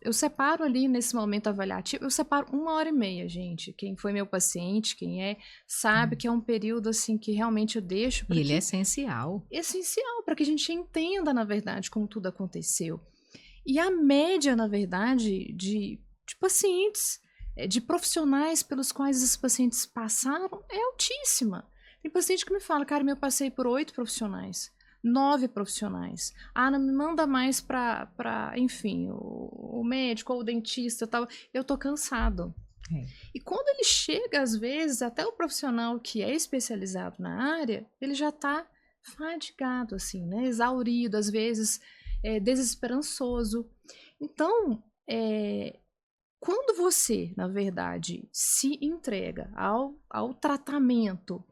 Eu separo ali nesse momento avaliativo, eu separo 1h30, gente. Quem foi meu paciente, quem sabe que é um período assim que realmente eu deixo.
E ele é essencial.
Essencial para que a gente entenda, na verdade, como tudo aconteceu. E a média, na verdade, de pacientes, de profissionais pelos quais esses pacientes passaram é altíssima. Tem paciente que me fala, cara, eu passei por 8 profissionais. 9 profissionais. Ah, não me manda mais para enfim, o médico ou o dentista tal. Eu tô cansado. E quando ele chega, às vezes, até o profissional que é especializado na área, ele já tá fadigado, assim, né? Exaurido, às vezes desesperançoso. Então, quando você, na verdade, se entrega ao tratamento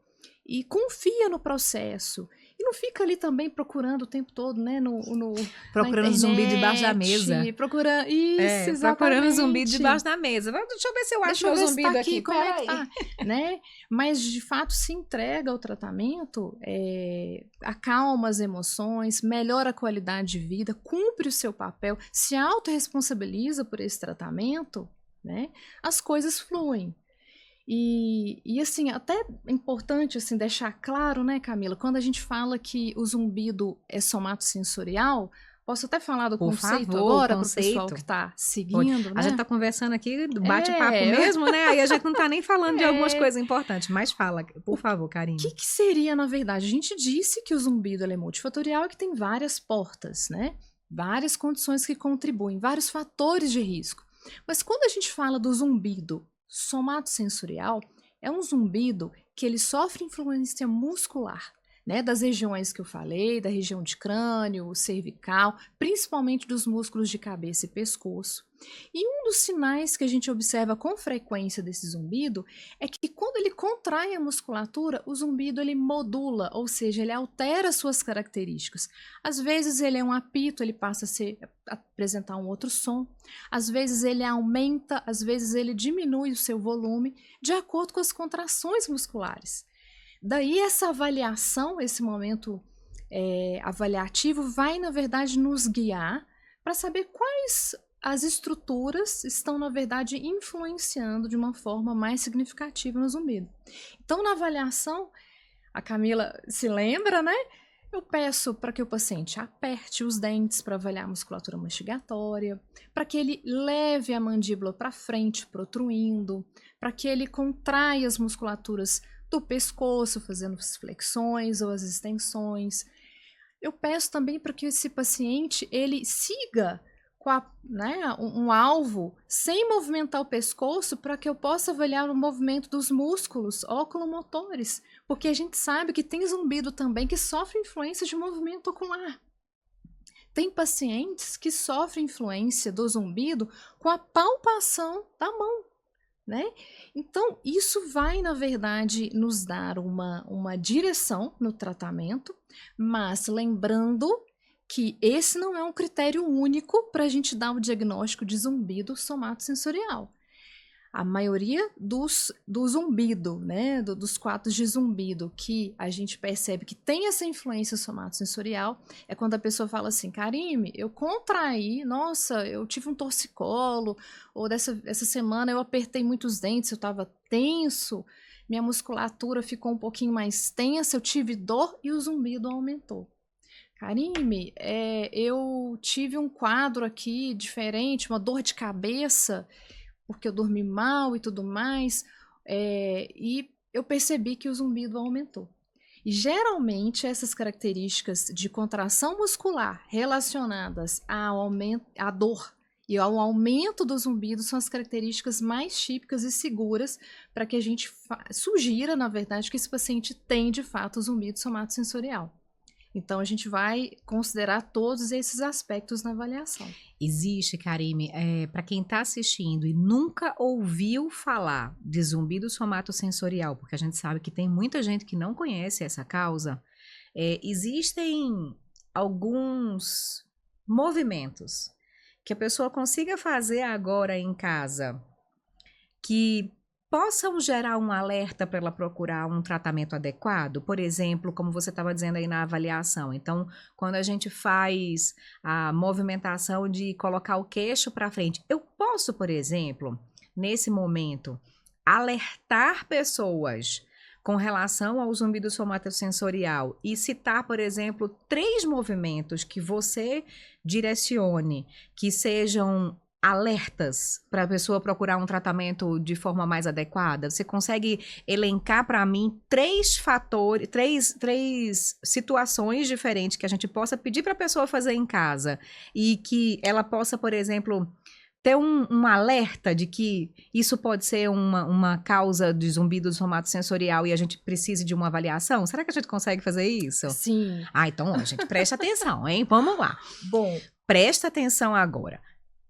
e confia no processo, e não fica ali também procurando o tempo todo, né?
Procurando zumbi debaixo da mesa.
Procurando, isso, exatamente.
Procurando zumbi debaixo da mesa. Deixa eu ver se eu acho meu zumbido aqui.
Como é que tá, né? Mas, de fato, se entrega ao tratamento, acalma as emoções, melhora a qualidade de vida, cumpre o seu papel, se autorresponsabiliza por esse tratamento, né? As coisas fluem. E assim, até é importante assim, deixar claro, né, Camila, quando a gente fala que o zumbido é somatosensorial, posso até falar do conceito agora para o pessoal que está seguindo, né?
A gente está conversando aqui do bate-papo mesmo, né? Aí a gente não está nem falando de algumas coisas importantes, mas fala, por favor, Karine.
O que seria, na verdade? A gente disse que o zumbido é multifatorial e que tem várias portas, né? Várias condições que contribuem, vários fatores de risco. Mas quando a gente fala do zumbido somatosensorial, é um zumbido que ele sofre influência muscular, né, das regiões que eu falei, da região de crânio, cervical, principalmente dos músculos de cabeça e pescoço. E um dos sinais que a gente observa com frequência desse zumbido é que quando ele contrai a musculatura, o zumbido ele modula, ou seja, ele altera suas características. Às vezes ele é um apito, ele passa a apresentar um outro som. Às vezes ele aumenta, às vezes ele diminui o seu volume de acordo com as contrações musculares. Daí essa avaliação, esse momento avaliativo vai, na verdade, nos guiar para saber quais as estruturas estão, na verdade, influenciando de uma forma mais significativa no zumbido. Então, na avaliação, a Camila se lembra, né? Eu peço para que o paciente aperte os dentes para avaliar a musculatura mastigatória, para que ele leve a mandíbula para frente, protruindo, para que ele contraia as musculaturas do pescoço, fazendo as flexões ou as extensões. Eu peço também para que esse paciente ele siga com um alvo sem movimentar o pescoço para que eu possa avaliar o movimento dos músculos oculomotores, porque a gente sabe que tem zumbido também que sofre influência de movimento ocular. Tem pacientes que sofrem influência do zumbido com a palpação da mão, né? Então, isso vai, na verdade, nos dar uma direção no tratamento, mas lembrando que esse não é um critério único para a gente dar o diagnóstico de zumbido somatosensorial. A maioria do zumbido, né, dos quadros de zumbido que a gente percebe que tem essa influência somatosensorial é quando a pessoa fala assim, Karine, eu contraí, nossa, eu tive um torcicolo, ou essa semana eu apertei muitos dentes, eu estava tenso, minha musculatura ficou um pouquinho mais tensa, eu tive dor e o zumbido aumentou. Karine, eu tive um quadro aqui diferente, uma dor de cabeça, porque eu dormi mal e tudo mais, e eu percebi que o zumbido aumentou. E geralmente essas características de contração muscular relacionadas à dor e ao aumento do zumbido são as características mais típicas e seguras para que a gente sugira, na verdade, que esse paciente tem de fato o zumbido somatosensorial. Então, a gente vai considerar todos esses aspectos na avaliação.
Existe, Karine, para quem está assistindo e nunca ouviu falar de zumbido somatosensorial, porque a gente sabe que tem muita gente que não conhece essa causa, existem alguns movimentos que a pessoa consiga fazer agora em casa que possam gerar um alerta para ela procurar um tratamento adequado, por exemplo, como você estava dizendo aí na avaliação. Então, quando a gente faz a movimentação de colocar o queixo para frente, eu posso, por exemplo, nesse momento, alertar pessoas com relação ao zumbido somatosensorial e citar, por exemplo, 3 movimentos que você direcione, que sejam alertas para a pessoa procurar um tratamento de forma mais adequada? Você consegue elencar para mim 3 fatores, 3 situações diferentes que a gente possa pedir para a pessoa fazer em casa e que ela possa, por exemplo, ter um alerta de que isso pode ser uma causa de zumbido somatosensorial e a gente precise de uma avaliação? Será que a gente consegue fazer isso?
Sim.
Então, ó, gente, presta atenção, hein? Vamos lá.
Bom,
presta atenção agora.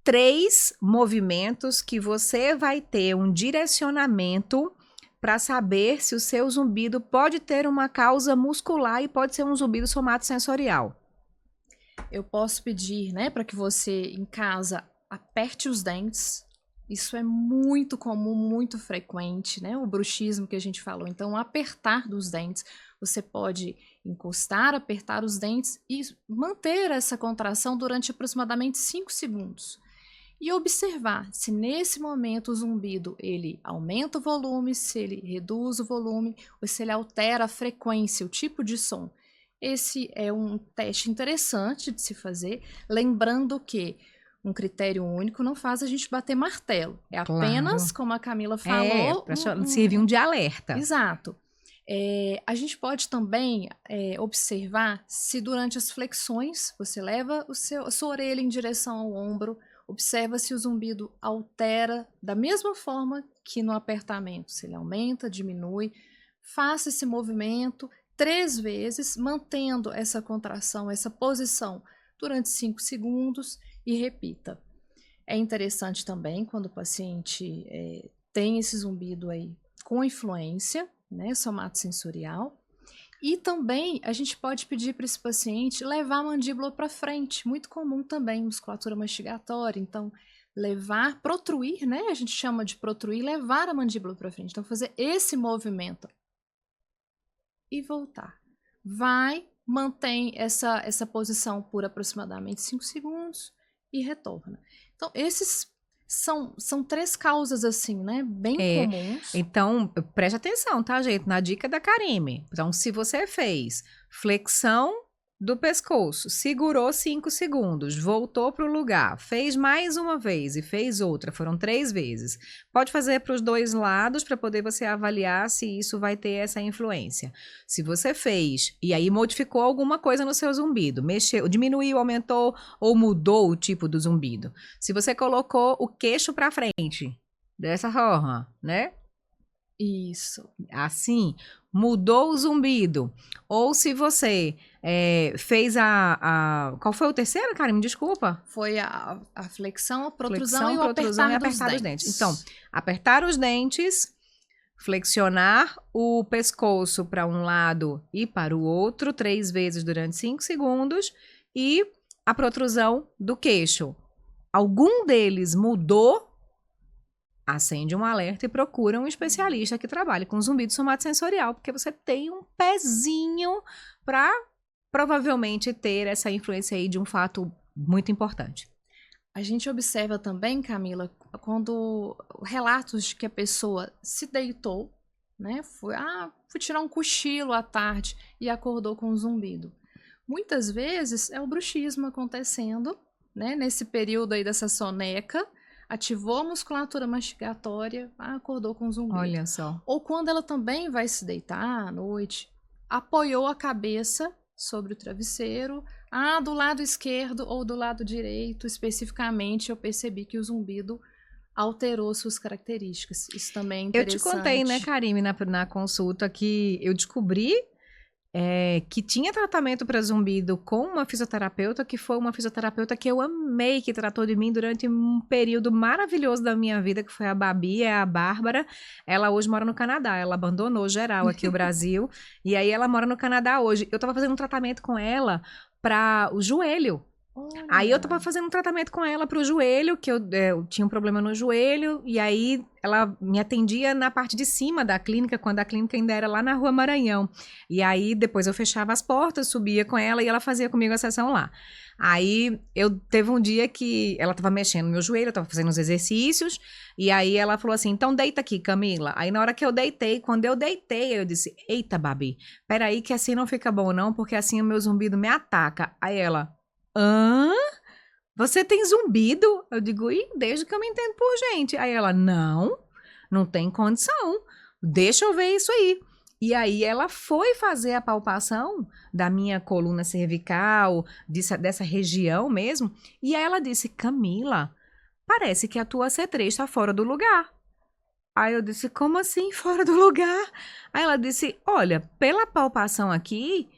3 movimentos que você vai ter um direcionamento para saber se o seu zumbido pode ter uma causa muscular e pode ser um zumbido somatosensorial?
Eu posso pedir, né, para que você em casa aperte os dentes. Isso é muito comum, muito frequente, né? O bruxismo que a gente falou. Então, apertar dos dentes. Você pode encostar, apertar os dentes e manter essa contração durante aproximadamente 5 segundos. E observar se nesse momento o zumbido ele aumenta o volume, se ele reduz o volume, ou se ele altera a frequência, o tipo de som. Esse é um teste interessante de se fazer, lembrando que um critério único não faz a gente bater martelo. É apenas, como a Camila falou...
para servir de alerta.
Exato. A gente pode também observar se durante as flexões você leva a sua orelha em direção ao ombro, observa se o zumbido altera da mesma forma que no apertamento, se ele aumenta, diminui. Faça esse movimento 3 vezes, mantendo essa contração, essa posição durante 5 segundos e repita. É interessante também quando o paciente tem esse zumbido aí com influência, né, somatosensorial. E também a gente pode pedir para esse paciente levar a mandíbula para frente, muito comum também, musculatura mastigatória. Então, protruir, né, a gente chama de protruir, levar a mandíbula para frente. Então, fazer esse movimento e voltar. Mantém essa posição por aproximadamente 5 segundos e retorna. Então, esses são 3 causas, assim, né? Bem comuns.
Então, preste atenção, tá, gente? Na dica da Karime. Então, se você fez flexão do pescoço, segurou 5 segundos, voltou para o lugar, fez mais uma vez e fez outra, foram 3 vezes. Pode fazer para os 2 lados para poder você avaliar se isso vai ter essa influência. Se você fez e aí modificou alguma coisa no seu zumbido, mexeu, diminuiu, aumentou ou mudou o tipo do zumbido. Se você colocou o queixo para frente, dessa forma, né?
Isso.
Assim, mudou o zumbido. Ou se você fez qual foi o terceiro, Karime? Desculpa.
Foi a flexão, a protrusão e o apertar dos dentes.
Então, apertar os dentes, flexionar o pescoço para um lado e para o outro 3 vezes durante 5 segundos e a protrusão do queixo. Algum deles mudou, acende um alerta e procura um especialista que trabalhe com zumbido somatosensorial, porque você tem um pezinho para provavelmente ter essa influência aí de um fato muito importante.
A gente observa também, Camila, quando relatos de que a pessoa se deitou, né? Fui tirar um cochilo à tarde e acordou com um zumbido. Muitas vezes é o bruxismo acontecendo, né? Nesse período aí dessa soneca, ativou a musculatura mastigatória, acordou com zumbido.
Olha só.
Ou quando ela também vai se deitar à noite, apoiou a cabeça sobre o travesseiro, do lado esquerdo ou do lado direito, especificamente, eu percebi que o zumbido alterou suas características. Isso também é interessante.
Eu te contei, né, Karime, na consulta, que eu descobri que tinha tratamento para zumbido com uma fisioterapeuta, que foi uma fisioterapeuta que eu amei, que tratou de mim durante um período maravilhoso da minha vida, que foi a Babi, a Bárbara. Ela hoje mora no Canadá, ela abandonou geral aqui o Brasil, e aí ela mora no Canadá hoje. Eu tava fazendo um tratamento com ela para o joelho.
Olha.
Aí eu tava fazendo um tratamento com ela pro joelho, que eu tinha um problema no joelho, e aí ela me atendia na parte de cima da clínica, quando a clínica ainda era lá na Rua Maranhão. E aí depois eu fechava as portas, subia com ela e ela fazia comigo a sessão lá. Aí teve um dia que ela tava mexendo no meu joelho, eu tava fazendo os exercícios, e aí ela falou assim, então deita aqui, Camila. Aí na hora que eu deitei, quando eu deitei, eu disse, eita, Babi, peraí que assim não fica bom não, porque assim o meu zumbido me ataca. Aí ela... Você tem zumbido? Eu digo, desde que eu me entendo por gente. Aí ela, não tem condição. Deixa eu ver isso aí. E aí ela foi fazer a palpação da minha coluna cervical, dessa região mesmo. E aí ela disse, Camila, parece que a tua C3 está fora do lugar. Aí eu disse, como assim fora do lugar? Aí ela disse, olha, pela palpação aqui...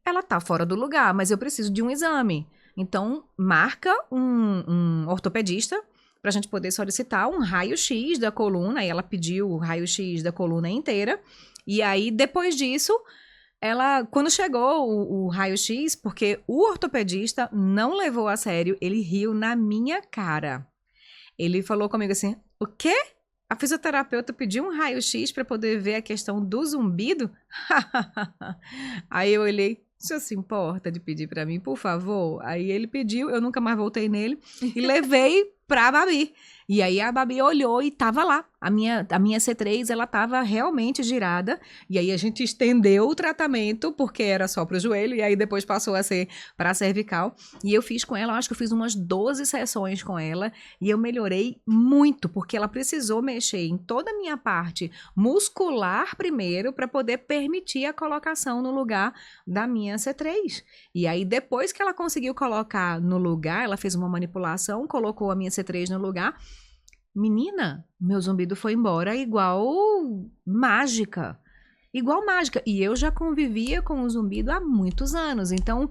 ela tá fora do lugar, mas eu preciso de um exame. Então, marca um ortopedista para a gente poder solicitar um raio-x da coluna, e ela pediu o raio-x da coluna inteira, e aí, depois disso, quando chegou o raio-x, porque o ortopedista não levou a sério, ele riu na minha cara. Ele falou comigo assim, o quê? A fisioterapeuta pediu um raio-x para poder ver a questão do zumbido? Aí eu olhei, o senhor se importa de pedir para mim, por favor? Aí ele pediu, eu nunca mais voltei nele e levei para a Babi. E aí a Babi olhou e tava lá. A minha C3, ela tava realmente girada. E aí a gente estendeu o tratamento, porque era só pro joelho, e aí depois passou a ser para cervical. E eu fiz com ela, acho que eu fiz umas 12 sessões com ela, e eu melhorei muito, porque ela precisou mexer em toda a minha parte muscular primeiro, para poder permitir a colocação no lugar da minha C3. E aí depois que ela conseguiu colocar no lugar, ela fez uma manipulação, colocou a minha C3 no lugar. Menina, meu zumbido foi embora igual mágica. Igual mágica. E eu já convivia com o zumbido há muitos anos. Então,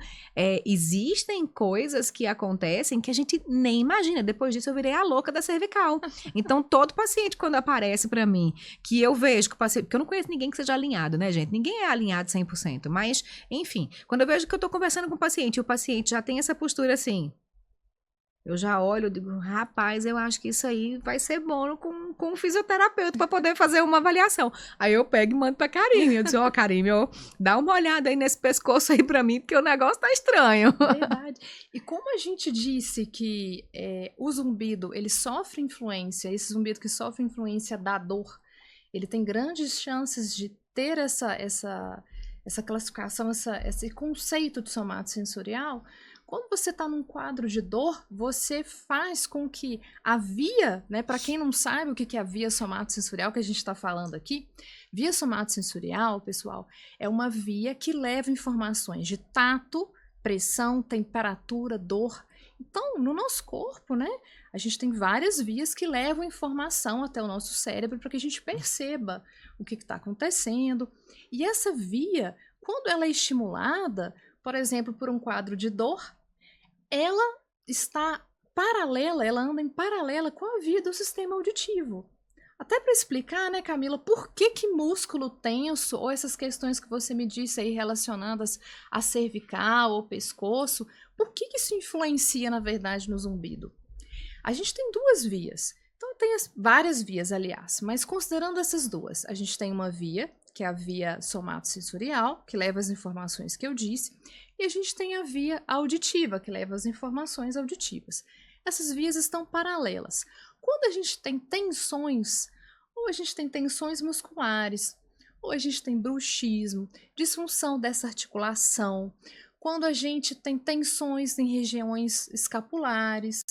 existem coisas que acontecem que a gente nem imagina. Depois disso, eu virei a louca da cervical. Então, todo paciente, quando aparece pra mim, que eu vejo que o paciente... Porque eu não conheço ninguém que seja alinhado, né, gente? Ninguém é alinhado 100%. Mas, enfim, quando eu vejo que eu tô conversando com o paciente e o paciente já tem essa postura assim... Eu já olho e digo, rapaz, eu acho que isso aí vai ser bom com um fisioterapeuta para poder fazer uma avaliação. Aí eu pego e mando para Karine. Eu disse, ó, Karine, dá uma olhada aí nesse pescoço aí para mim, porque o negócio tá estranho.
Verdade. E como a gente disse que o zumbido, ele sofre influência, esse zumbido que sofre influência da dor, ele tem grandes chances de ter essa classificação, esse conceito de somatosensorial. Quando você está num quadro de dor, você faz com que a via, né, para quem não sabe o que é a via somatosensorial que a gente está falando aqui, via somatosensorial, pessoal, é uma via que leva informações de tato, pressão, temperatura, dor. Então, no nosso corpo, né, a gente tem várias vias que levam informação até o nosso cérebro para que a gente perceba o que está acontecendo. E essa via, quando ela é estimulada, por exemplo, por um quadro de dor, ela está paralela, ela anda em paralela com a via do sistema auditivo. Até para explicar, né, Camila, por que músculo tenso, ou essas questões que você me disse aí relacionadas a cervical ou pescoço, por que isso influencia, na verdade, no zumbido? A gente tem duas vias. Então, tem várias vias, aliás, mas considerando essas duas, a gente tem uma via, que é a via somatosensorial, que leva as informações que eu disse, e a gente tem a via auditiva, que leva as informações auditivas. Essas vias estão paralelas. Quando a gente tem tensões, ou a gente tem tensões musculares, ou a gente tem bruxismo, disfunção dessa articulação, quando a gente tem tensões em regiões escapulares,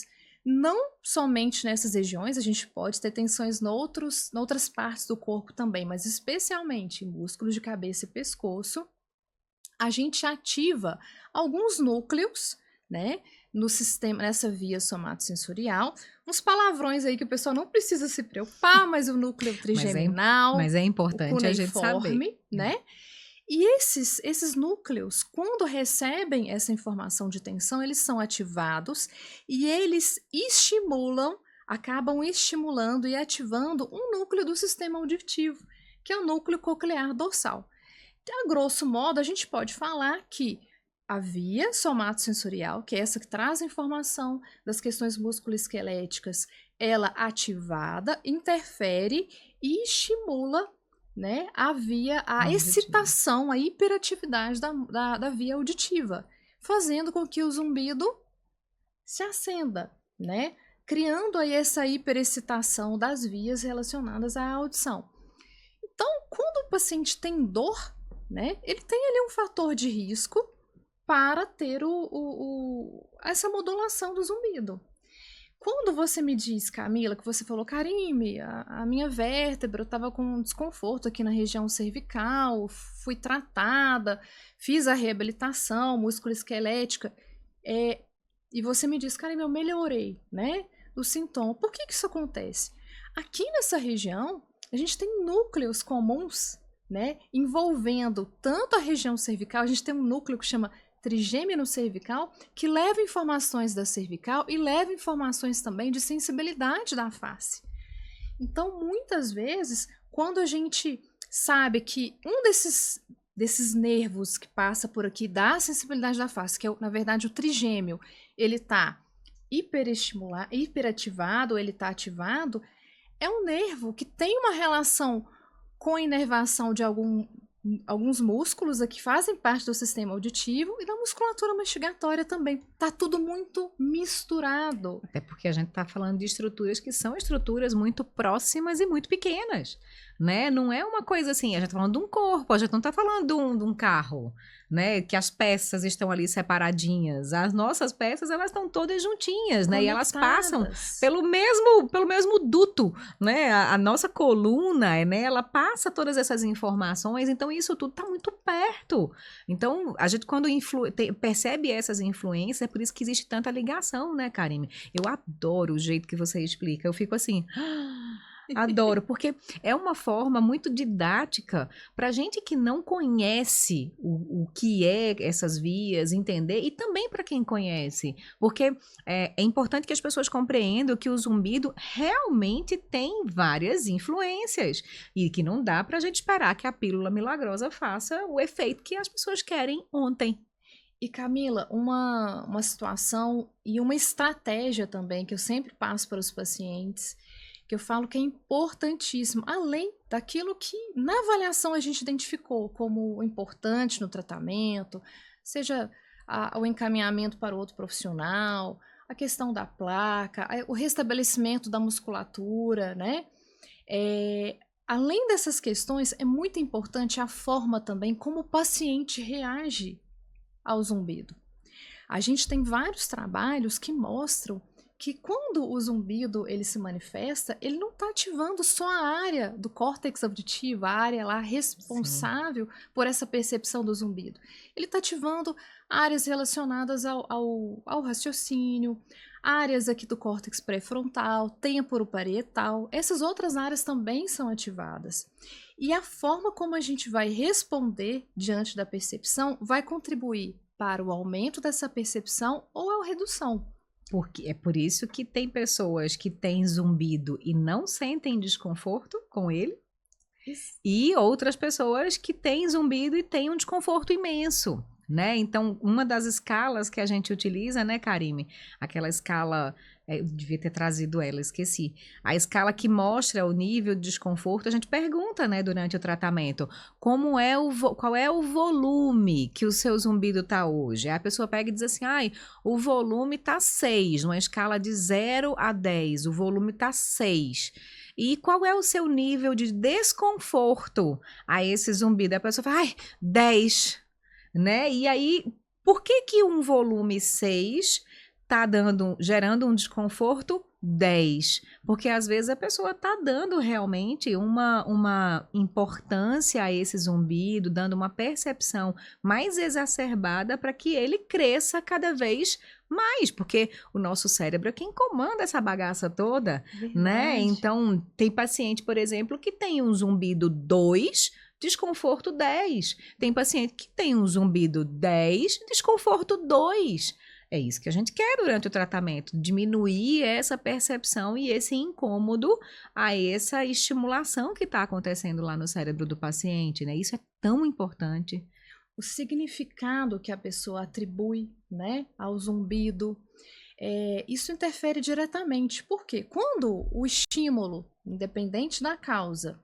não somente nessas regiões, a gente pode ter tensões noutras partes do corpo também, mas especialmente em músculos de cabeça e pescoço, a gente ativa alguns núcleos, né, no sistema, nessa via somatosensorial, uns palavrões aí que o pessoal não precisa se preocupar, mas o núcleo trigeminal,
mas é importante a gente saber,
né? E esses núcleos, quando recebem essa informação de tensão, eles são ativados e eles acabam estimulando e ativando um núcleo do sistema auditivo, que é o núcleo coclear dorsal. Então, a grosso modo, a gente pode falar que a via somatosensorial, que é essa que traz a informação das questões musculoesqueléticas, ela ativada, interfere e estimula, né, a excitação, a hiperatividade da via auditiva, fazendo com que o zumbido se acenda, né, criando aí essa hiperexcitação das vias relacionadas à audição. Então, quando o paciente tem dor, né, ele tem ali um fator de risco para ter essa modulação do zumbido. Quando você me diz, Camila, que você falou, Karine, a minha vértebra, eu estava com um desconforto aqui na região cervical, fui tratada, fiz a reabilitação musculoesquelética, e você me diz, Karine, eu melhorei, né, do sintoma. Por que isso acontece? Aqui nessa região, a gente tem núcleos comuns, né, envolvendo tanto a região cervical, a gente tem um núcleo que chama trigêmeo cervical, que leva informações da cervical e leva informações também de sensibilidade da face. Então, muitas vezes, quando a gente sabe que um desses nervos que passa por aqui da sensibilidade da face, que é, na verdade, o trigêmeo, ele está hiperativado, ele está ativado, é um nervo que tem uma relação com a inervação de alguns músculos que fazem parte do sistema auditivo e da musculatura mastigatória também. Tá tudo muito misturado.
Até porque a gente está falando de estruturas que são estruturas muito próximas e muito pequenas, né? Não é uma coisa assim, a gente está falando de um corpo, a gente não está falando de um carro, né? Que as peças estão ali separadinhas. As nossas peças, elas estão todas juntinhas, né? E elas passam pelo mesmo duto, né? A nossa coluna, né? Ela passa todas essas informações, então isso tudo está muito perto. Então, a gente quando percebe essas influências, é por isso que existe tanta ligação, né, Karime? Eu adoro o jeito que você explica. Eu fico assim... Adoro, porque é uma forma muito didática para gente que não conhece o que é essas vias, entender, e também para quem conhece, porque é importante que as pessoas compreendam que o zumbido realmente tem várias influências e que não dá para a gente esperar que a pílula milagrosa faça o efeito que as pessoas querem ontem.
E Camila, uma situação e uma estratégia também que eu sempre passo para os pacientes, que eu falo que é importantíssimo, além daquilo que na avaliação a gente identificou como importante no tratamento, seja o encaminhamento para outro profissional, a questão da placa, o restabelecimento da musculatura, né? Além dessas questões, é muito importante a forma também como o paciente reage ao zumbido. A gente tem vários trabalhos que mostram que quando o zumbido ele se manifesta, ele não está ativando só a área do córtex auditivo, a área lá responsável por essa percepção do zumbido. Ele está ativando áreas relacionadas ao raciocínio, áreas aqui do córtex pré-frontal, temporoparietal. Essas outras áreas também são ativadas. E a forma como a gente vai responder diante da percepção vai contribuir para o aumento dessa percepção ou a redução.
Porque é por isso que tem pessoas que têm zumbido e não sentem desconforto com ele. Isso. E outras pessoas que têm zumbido e têm um desconforto imenso, né? Então, uma das escalas que a gente utiliza, né, Karime? Aquela escala, eu devia ter trazido ela, esqueci. A escala que mostra o nível de desconforto, a gente pergunta, né, durante o tratamento, qual é o volume que o seu zumbido tá hoje? Aí a pessoa pega e diz assim, o volume tá 6, numa escala de 0 a 10, o volume tá 6. E qual é o seu nível de desconforto a esse zumbido? Aí a pessoa fala, 10. Né? E aí, por que um volume 6 está gerando um desconforto 10? Porque às vezes a pessoa está dando realmente uma importância a esse zumbido, dando uma percepção mais exacerbada para que ele cresça cada vez mais, porque o nosso cérebro é quem comanda essa bagaça toda, né? Então, tem paciente, por exemplo, que tem um zumbido 2, desconforto 10. Tem paciente que tem um zumbido 10, desconforto 2. É isso que a gente quer durante o tratamento, diminuir essa percepção e esse incômodo a essa estimulação que está acontecendo lá no cérebro do paciente, né? Isso é tão importante.
O significado que a pessoa atribui, né, ao zumbido, isso interfere diretamente, porque quando o estímulo, independente da causa,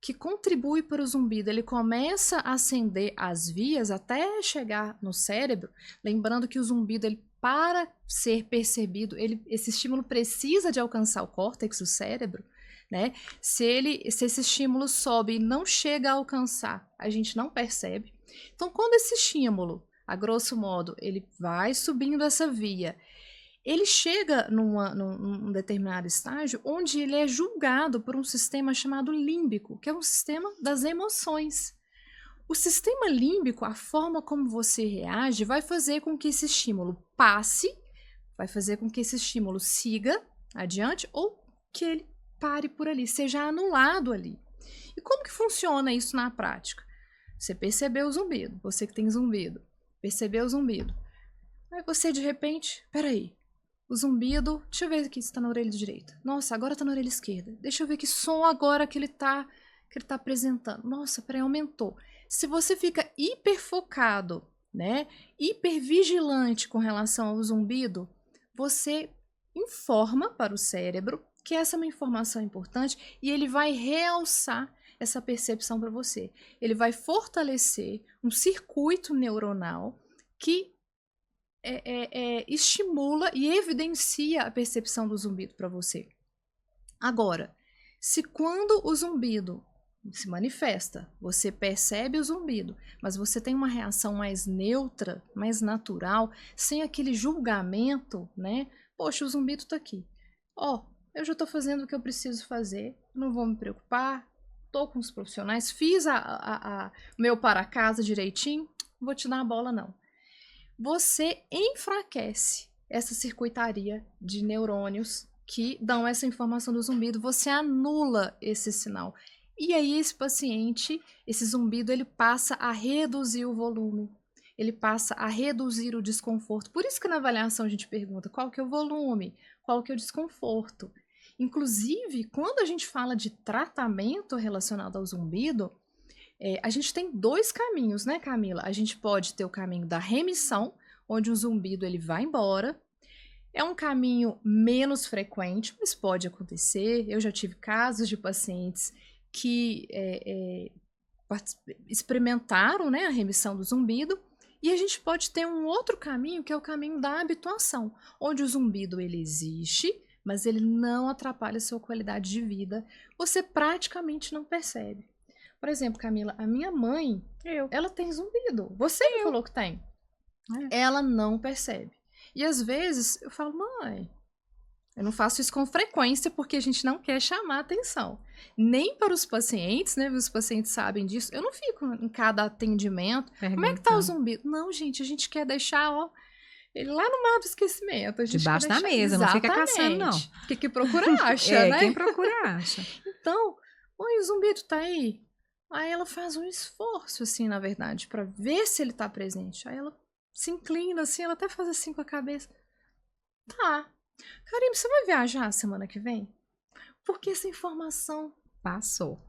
que contribui para o zumbido, ele começa a acender as vias até chegar no cérebro, lembrando que o zumbido, ele, para ser percebido, esse estímulo precisa de alcançar o córtex, o cérebro, né? Se esse estímulo sobe e não chega a alcançar, a gente não percebe. Então, quando esse estímulo, a grosso modo, ele vai subindo essa via, ele chega num determinado estágio onde ele é julgado por um sistema chamado límbico, que é um sistema das emoções. O sistema límbico, a forma como você reage, vai fazer com que esse estímulo passe, vai fazer com que esse estímulo siga adiante ou que ele pare por ali, seja anulado ali. E como que funciona isso na prática? Você percebeu o zumbido, você que tem zumbido. perceber o zumbido. Aí você, de repente, peraí, o zumbido, deixa eu ver aqui se tá na orelha direita. Nossa, agora tá na orelha esquerda. Deixa eu ver que som agora que ele tá apresentando. Nossa, peraí, aumentou. Se você fica hiperfocado, né, hipervigilante com relação ao zumbido, você informa para o cérebro que essa é uma informação importante e ele vai realçar essa percepção para você. Ele vai fortalecer um circuito neuronal que estimula e evidencia a percepção do zumbido para você. Agora, se quando o zumbido se manifesta, você percebe o zumbido, mas você tem uma reação mais neutra, mais natural, sem aquele julgamento, né? Poxa, o zumbido tá aqui. Ó, eu já tô fazendo o que eu preciso fazer, não vou me preocupar, tô com os profissionais, fiz o meu para casa direitinho, não vou te dar a bola não. Você enfraquece essa circuitaria de neurônios que dão essa informação do zumbido, você anula esse sinal. E aí esse paciente, esse zumbido, ele passa a reduzir o volume, ele passa a reduzir o desconforto. Por isso que na avaliação a gente pergunta qual que é o volume, qual que é o desconforto. Inclusive, quando a gente fala de tratamento relacionado ao zumbido, a gente tem dois caminhos, né, Camila? A gente pode ter o caminho da remissão, onde o zumbido ele vai embora. É um caminho menos frequente, mas pode acontecer. Eu já tive casos de pacientes que experimentaram, né, a remissão do zumbido. E a gente pode ter um outro caminho, que é o caminho da habituação, onde o zumbido ele existe, mas ele não atrapalha a sua qualidade de vida. Você praticamente não percebe. Por exemplo, Camila, a minha mãe, ela tem zumbido. Você me falou que tem. Ela não percebe. E às vezes eu falo, mãe, eu não faço isso com frequência porque a gente não quer chamar atenção. Nem para os pacientes, né? Os pacientes sabem disso. Eu não fico em cada atendimento. Como é que tá o zumbido? Não, gente, a gente quer deixar, ó, ele lá no mar do esquecimento. A gente
debaixo da mesa,
exatamente.
Não fica caçando, não.
Porque quem procura acha, né?
Quem procura acha.
Então, mãe, o zumbido tá aí. Aí ela faz um esforço, assim, na verdade, para ver se ele tá presente. Aí ela se inclina, assim, ela até faz assim com a cabeça. Tá. Karime, você vai viajar semana que vem? Porque essa informação
passou.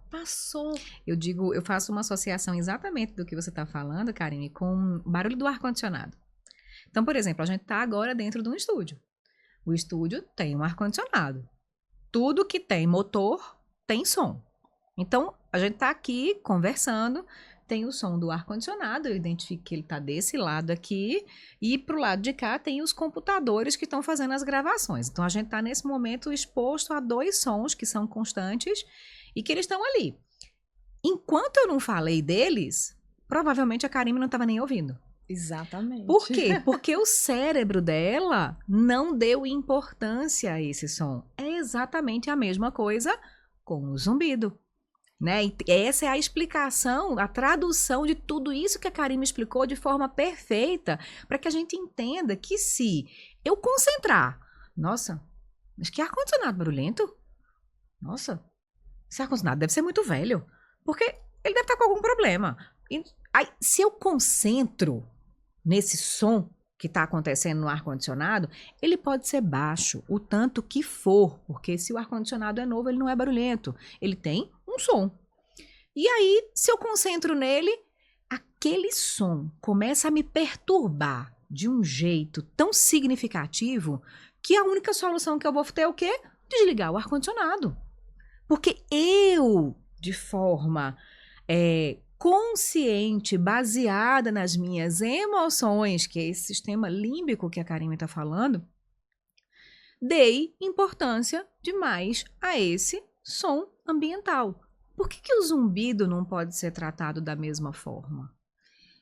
Eu
faço uma associação exatamente do que você está falando, Karine, com o barulho do ar-condicionado. Então, por exemplo, a gente está agora dentro de um estúdio. O estúdio tem um ar-condicionado. Tudo que tem motor tem som. Então, a gente está aqui conversando, tem o som do ar-condicionado, eu identifico que ele está desse lado aqui, e para o lado de cá tem os computadores que estão fazendo as gravações. Então, a gente está nesse momento exposto a dois sons que são constantes e que eles estão ali. Enquanto eu não falei deles, provavelmente a Karime não estava nem ouvindo.
Exatamente.
Por quê? Porque o cérebro dela não deu importância a esse som. É exatamente a mesma coisa com o zumbido. Né? E essa é a explicação, a tradução de tudo isso que a Karime explicou de forma perfeita, para que a gente entenda que se eu concentrar, nossa, mas que ar-condicionado barulhento? Nossa, esse ar-condicionado deve ser muito velho, porque ele deve estar com algum problema. E, aí, se eu concentro nesse som que está acontecendo no ar-condicionado, ele pode ser baixo, o tanto que for, porque se o ar-condicionado é novo, ele não é barulhento, ele tem um som. E aí, se eu concentro nele, aquele som começa a me perturbar de um jeito tão significativo que a única solução que eu vou ter é o quê? Desligar o ar-condicionado. Porque eu, de forma consciente, baseada nas minhas emoções, que é esse sistema límbico que a Karime está falando, dei importância demais a esse som ambiental. Por que o zumbido não pode ser tratado da mesma forma?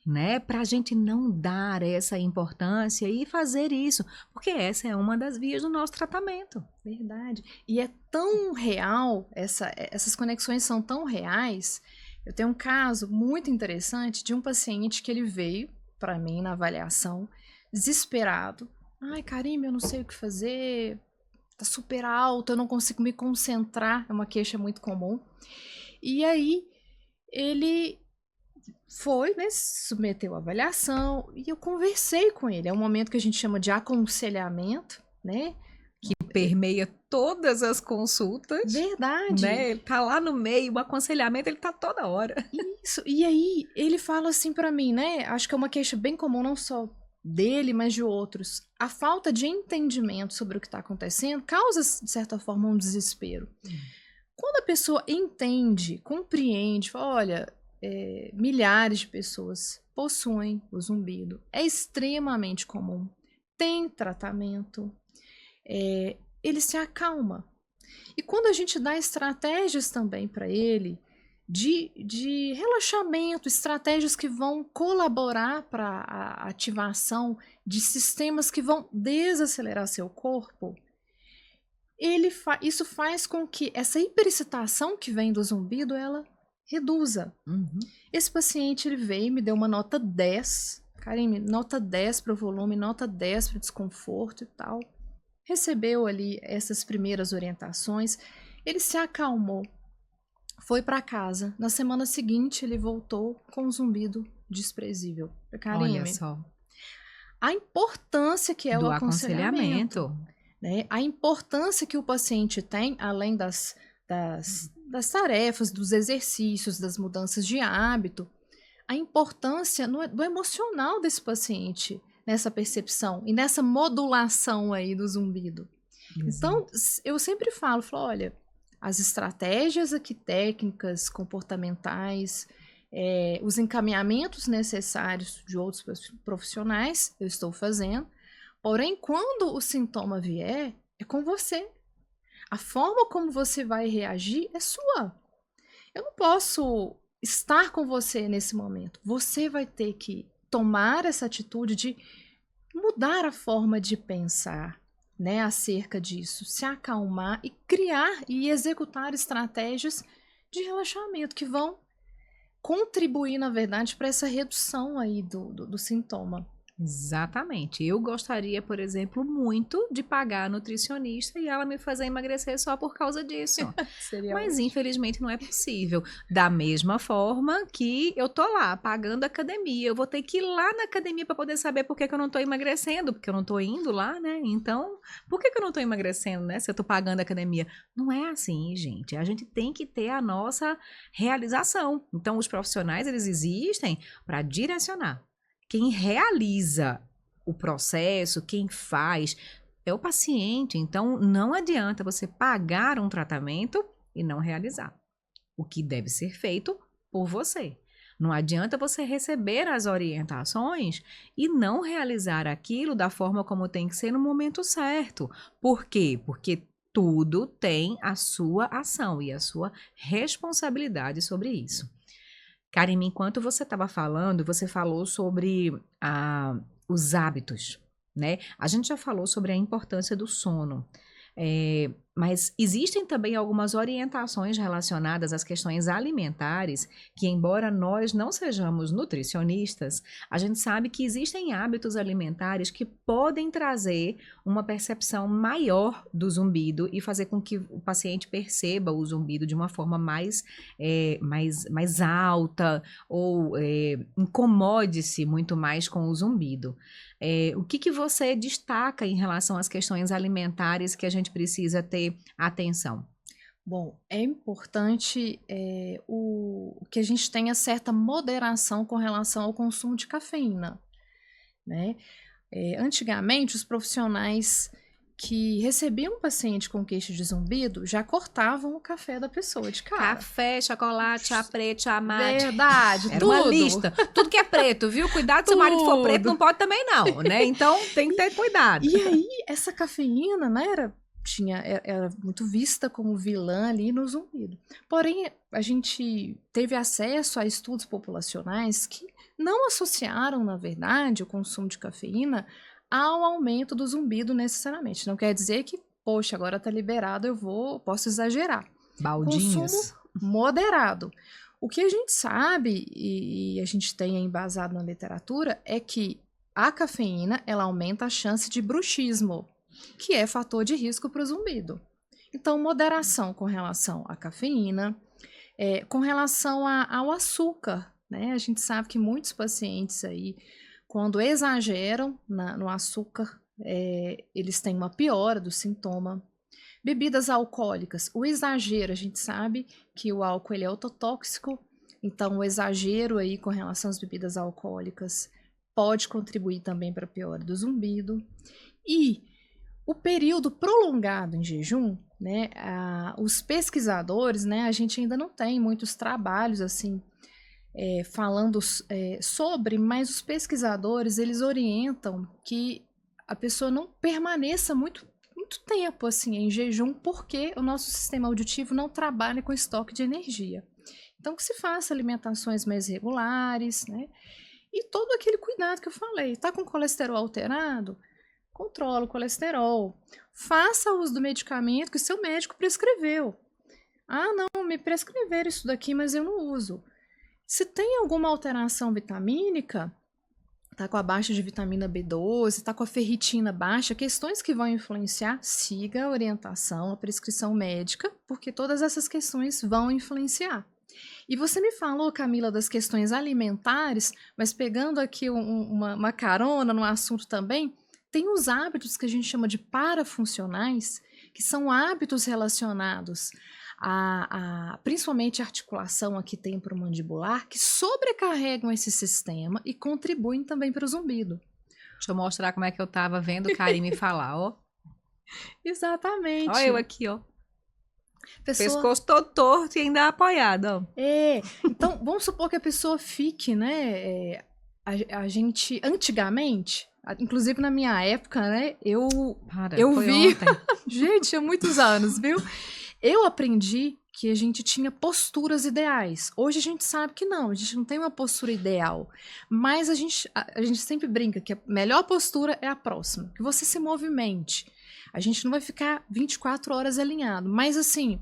Né? Para a gente não dar essa importância e fazer isso, porque essa é uma das vias do nosso tratamento.
Verdade. E é tão real, essas conexões são tão reais. Eu tenho um caso muito interessante de um paciente que ele veio para mim na avaliação, desesperado. Ai, Karime, eu não sei o que fazer, tá super alto, eu não consigo me concentrar, é uma queixa muito comum. E aí, ele foi, né, submeteu a avaliação e eu conversei com ele. É um momento que a gente chama de aconselhamento, né?
Permeia todas as consultas.
Verdade.
Né? Ele tá lá no meio, o aconselhamento ele tá toda hora.
Isso. E aí ele fala assim pra mim, né? Acho que é uma queixa bem comum, não só dele, mas de outros. A falta de entendimento sobre o que está acontecendo causa, de certa forma, um desespero. Quando a pessoa entende, compreende, fala, olha, milhares de pessoas possuem o zumbido. É extremamente comum. Tem tratamento. Ele se acalma. E quando a gente dá estratégias também para ele, de relaxamento, estratégias que vão colaborar para a ativação de sistemas que vão desacelerar seu corpo, isso faz com que essa hiperexcitação que vem do zumbido, ela reduza. Esse paciente, ele veio e me deu uma nota 10, Karine, nota 10 para o volume, nota 10 para o desconforto e tal. Recebeu ali essas primeiras orientações, ele se acalmou, foi para casa. Na semana seguinte, ele voltou com um zumbido desprezível. Karine,
olha só.
A importância que é o aconselhamento. Né? A importância que o paciente tem, além das tarefas, dos exercícios, das mudanças de hábito, a importância do emocional desse paciente nessa percepção e nessa modulação aí do zumbido. Então, eu sempre falo, olha, as estratégias aqui técnicas, comportamentais, os encaminhamentos necessários de outros profissionais, eu estou fazendo. Porém, quando o sintoma vier, é com você. A forma como você vai reagir é sua. Eu não posso estar com você nesse momento. Você vai ter que tomar essa atitude de mudar a forma de pensar, né, acerca disso, se acalmar e criar e executar estratégias de relaxamento que vão contribuir, na verdade, para essa redução aí do sintoma.
Exatamente. Eu gostaria, por exemplo, muito de pagar a nutricionista e ela me fazer emagrecer só por causa disso. Mas, infelizmente, não é possível. Da mesma forma que eu tô lá pagando academia. Eu vou ter que ir lá na academia para poder saber por que eu não tô emagrecendo, porque eu não tô indo lá, né? Então, por que eu não tô emagrecendo, né? Se eu tô pagando academia. Não é assim, gente. A gente tem que ter a nossa realização. Então, os profissionais, eles existem para direcionar. Quem realiza o processo, quem faz, é o paciente. Então, não adianta você pagar um tratamento e não realizar. O que deve ser feito por você. Não adianta você receber as orientações e não realizar aquilo da forma como tem que ser no momento certo. Por quê? Porque tudo tem a sua ação e a sua responsabilidade sobre isso. Karime, enquanto você estava falando, você falou sobre os hábitos, né? A gente já falou sobre a importância do sono, mas existem também algumas orientações relacionadas às questões alimentares que, embora nós não sejamos nutricionistas, a gente sabe que existem hábitos alimentares que podem trazer uma percepção maior do zumbido e fazer com que o paciente perceba o zumbido de uma forma mais alta ou incomode-se muito mais com o zumbido. O que você destaca em relação às questões alimentares que a gente precisa ter atenção?
Bom, é importante que a gente tenha certa moderação com relação ao consumo de cafeína, né? Antigamente, os profissionais que recebiam um paciente com queixa de zumbido já cortavam o café da pessoa de cara.
Café, chocolate, chá preto, chá mate.
Verdade,
era
tudo.
Uma lista. Tudo que é preto, viu? Cuidado, se o marido for preto, não pode também não, né? Então, tem que ter cuidado.
E aí, essa cafeína, né, era muito vista como vilã ali no zumbido. Porém, a gente teve acesso a estudos populacionais que não associaram, na verdade, o consumo de cafeína ao aumento do zumbido necessariamente. Não quer dizer que, poxa, agora tá liberado, posso exagerar.
Baldinhos.
Consumo moderado. O que a gente sabe, e a gente tem embasado na literatura, é que a cafeína, ela aumenta a chance de bruxismo, que é fator de risco para o zumbido. Então, moderação com relação à cafeína, com relação ao açúcar, né? A gente sabe que muitos pacientes aí, quando exageram no açúcar, eles têm uma piora do sintoma. Bebidas alcoólicas, o exagero, a gente sabe que o álcool ele é ototóxico, então o exagero aí com relação às bebidas alcoólicas pode contribuir também para a piora do zumbido. E o período prolongado em jejum, né, os pesquisadores, né, a gente ainda não tem muitos trabalhos assim falando sobre, mas os pesquisadores eles orientam que a pessoa não permaneça muito tempo assim em jejum, porque o nosso sistema auditivo não trabalha com estoque de energia. Então que se faça alimentações mais regulares, né? E todo aquele cuidado que eu falei. Tá com colesterol alterado? Controla o colesterol. Faça uso do medicamento que o seu médico prescreveu. Ah, não, me prescreveram isso daqui, mas eu não uso. Se tem alguma alteração vitamínica, tá com a baixa de vitamina B12, tá com a ferritina baixa, questões que vão influenciar, siga a orientação, a prescrição médica, porque todas essas questões vão influenciar. E você me falou, Camila, das questões alimentares, mas pegando aqui uma carona no assunto também, tem os hábitos que a gente chama de parafuncionais, que são hábitos relacionados principalmente a articulação aqui temporomandibular, que sobrecarregam esse sistema e contribuem também para o zumbido.
Deixa eu mostrar como é que eu tava vendo o Karime falar, ó.
Exatamente.
Olha eu aqui, ó. Pescoço todo torto e ainda apoiado, ó.
Então vamos supor que a pessoa fique, né, a gente, antigamente, inclusive na minha época, né, eu vi, gente, há muitos anos, viu? Eu aprendi que a gente tinha posturas ideais. Hoje a gente sabe que não, a gente não tem uma postura ideal. Mas a gente sempre brinca que a melhor postura é a próxima, que você se movimente. A gente não vai ficar 24 horas alinhado. Mas assim,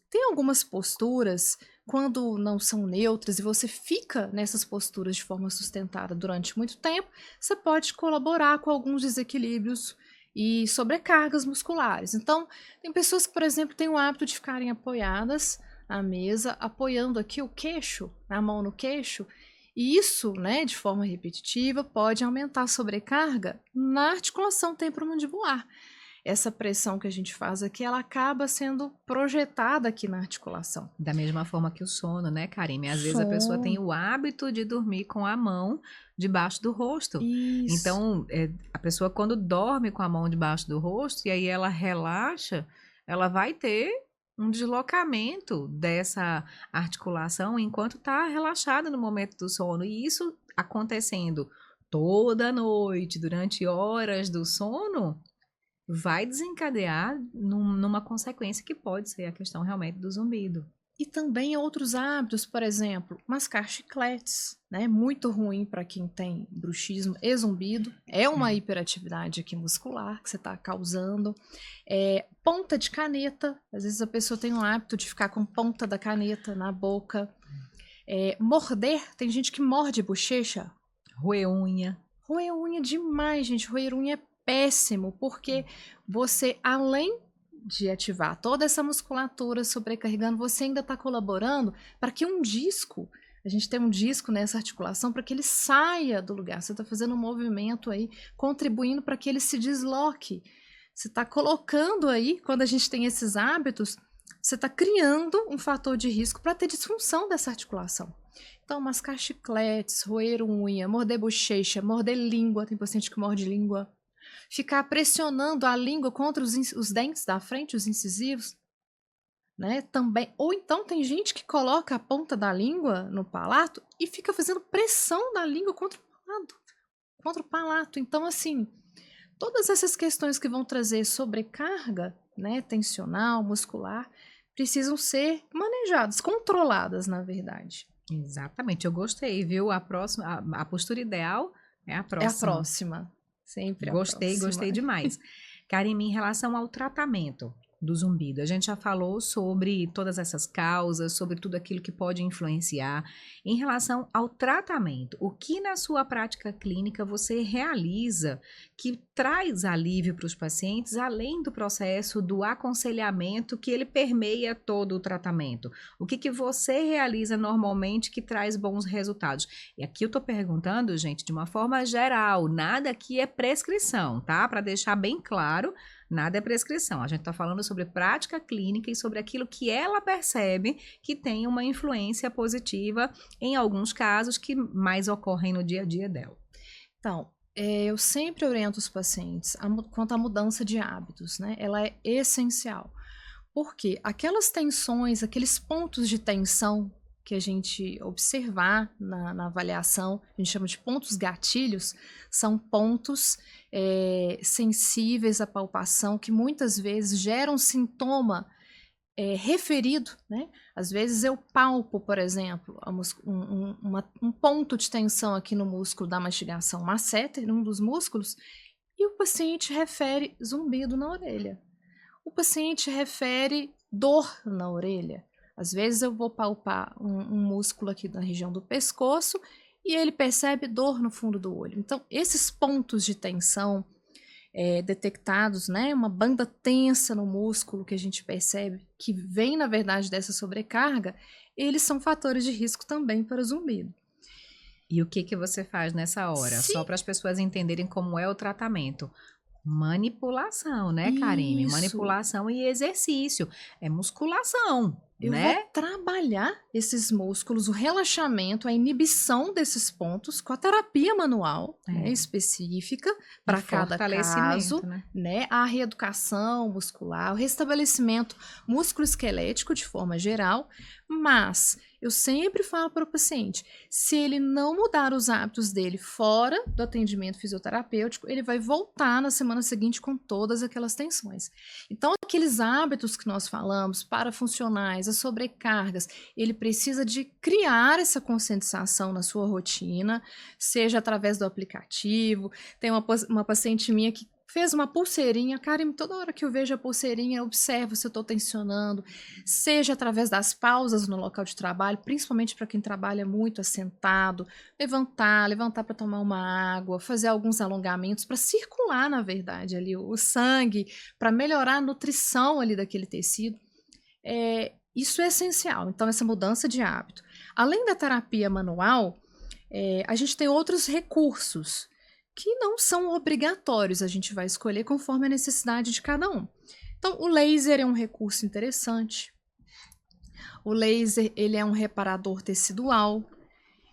tem algumas posturas, quando não são neutras e você fica nessas posturas de forma sustentada durante muito tempo, você pode colaborar com alguns desequilíbrios e sobrecargas musculares. Então, tem pessoas que, por exemplo, têm o hábito de ficarem apoiadas à mesa, apoiando aqui o queixo, a mão no queixo, e isso, né, de forma repetitiva, pode aumentar a sobrecarga na articulação temporomandibular. Essa pressão que a gente faz aqui, ela acaba sendo projetada aqui na articulação.
Da mesma forma que o sono, né, Karime? Às vezes a pessoa tem o hábito de dormir com a mão debaixo do rosto.
Isso.
Então, a pessoa quando dorme com a mão debaixo do rosto e aí ela relaxa, ela vai ter um deslocamento dessa articulação enquanto está relaxada no momento do sono. E isso acontecendo toda noite, durante horas do sono, vai desencadear numa consequência que pode ser a questão realmente do zumbido.
E também outros hábitos, por exemplo, mascar chicletes, né? Muito ruim para quem tem bruxismo e zumbido. É uma hiperatividade aqui muscular que você está causando. Ponta de caneta, às vezes a pessoa tem o hábito de ficar com ponta da caneta na boca. Morder, tem gente que morde bochecha.
Roer unha.
Roer unha demais, gente. Roer unha é péssimo, porque você, além de ativar toda essa musculatura sobrecarregando, você ainda está colaborando para que um disco, a gente tem um disco nessa articulação, para que ele saia do lugar. Você está fazendo um movimento aí, contribuindo para que ele se desloque. Você está colocando aí, quando a gente tem esses hábitos, você está criando um fator de risco para ter disfunção dessa articulação. Então, mascar chicletes, roer unha, morder bochecha, morder língua, tem paciente que morde língua. Ficar pressionando a língua contra os dentes da frente, os incisivos, né? Também. Ou então tem gente que coloca a ponta da língua no palato e fica fazendo pressão da língua contra o palato. Então, assim, todas essas questões que vão trazer sobrecarga, né, tensional, muscular, precisam ser manejadas, controladas, na verdade.
Exatamente, eu gostei, viu? A postura ideal é a próxima.
É a próxima. Sempre a próxima.
Gostei demais. Karime, em relação ao tratamento, do zumbido. A gente já falou sobre todas essas causas, sobre tudo aquilo que pode influenciar. Em relação ao tratamento, o que na sua prática clínica você realiza que traz alívio para os pacientes, além do processo do aconselhamento que ele permeia todo o tratamento? O que você realiza normalmente que traz bons resultados? E aqui eu estou perguntando, gente, de uma forma geral, nada aqui é prescrição, tá? Para deixar bem claro, nada é prescrição. A gente está falando sobre prática clínica e sobre aquilo que ela percebe que tem uma influência positiva em alguns casos que mais ocorrem no dia a dia dela.
Então, eu sempre oriento os pacientes quanto à mudança de hábitos, né? Ela é essencial. Porque aquelas tensões, aqueles pontos de tensão que a gente observar na avaliação, a gente chama de pontos gatilhos, são pontos sensíveis à palpação que muitas vezes geram sintoma referido, né? Às vezes eu palpo, por exemplo, um ponto de tensão aqui no músculo da mastigação, masseter, um dos músculos, e o paciente refere zumbido na orelha. O paciente refere dor na orelha. Às vezes eu vou palpar um músculo aqui na região do pescoço e ele percebe dor no fundo do olho. Então, esses pontos de tensão detectados, né, uma banda tensa no músculo que a gente percebe que vem, na verdade, dessa sobrecarga, eles são fatores de risco também para o zumbido.
E o que você faz nessa hora? Só para as pessoas entenderem como é o tratamento. Manipulação, né, Karime?
Isso.
Manipulação e exercício. É musculação,
Eu
né?
vou trabalhar esses músculos, o relaxamento, a inibição desses pontos com a terapia manual, né, específica para cada caso, né? A reeducação muscular, o restabelecimento músculo-esquelético de forma geral, mas eu sempre falo para o paciente, se ele não mudar os hábitos dele fora do atendimento fisioterapêutico, ele vai voltar na semana seguinte com todas aquelas tensões. Então, aqueles hábitos que nós falamos, parafuncionais, as sobrecargas, ele precisa de criar essa conscientização na sua rotina, seja através do aplicativo. Tem uma paciente minha que fez uma pulseirinha, Karime, toda hora que eu vejo a pulseirinha, eu observo se eu estou tensionando, seja através das pausas no local de trabalho, principalmente para quem trabalha muito assentado, levantar para tomar uma água, fazer alguns alongamentos para circular, na verdade, ali o sangue, para melhorar a nutrição ali daquele tecido. Isso é essencial, então essa mudança de hábito. Além da terapia manual, a gente tem outros recursos que não são obrigatórios, a gente vai escolher conforme a necessidade de cada um. Então, o laser é um recurso interessante. O laser, ele é um reparador tecidual,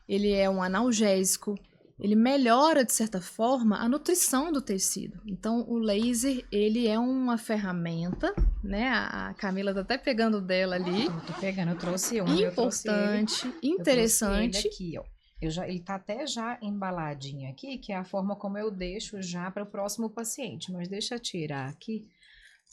ele é um analgésico, ele melhora, de certa forma, a nutrição do tecido. Então, o laser, ele é uma ferramenta, né? A Camila tá até pegando dela ali.
Eu tô pegando, eu trouxe um.
Importante, interessante.
Eu trouxe ele aqui, ó. Ele tá até já embaladinho aqui, que é a forma como eu deixo já para o próximo paciente. Mas deixa eu tirar aqui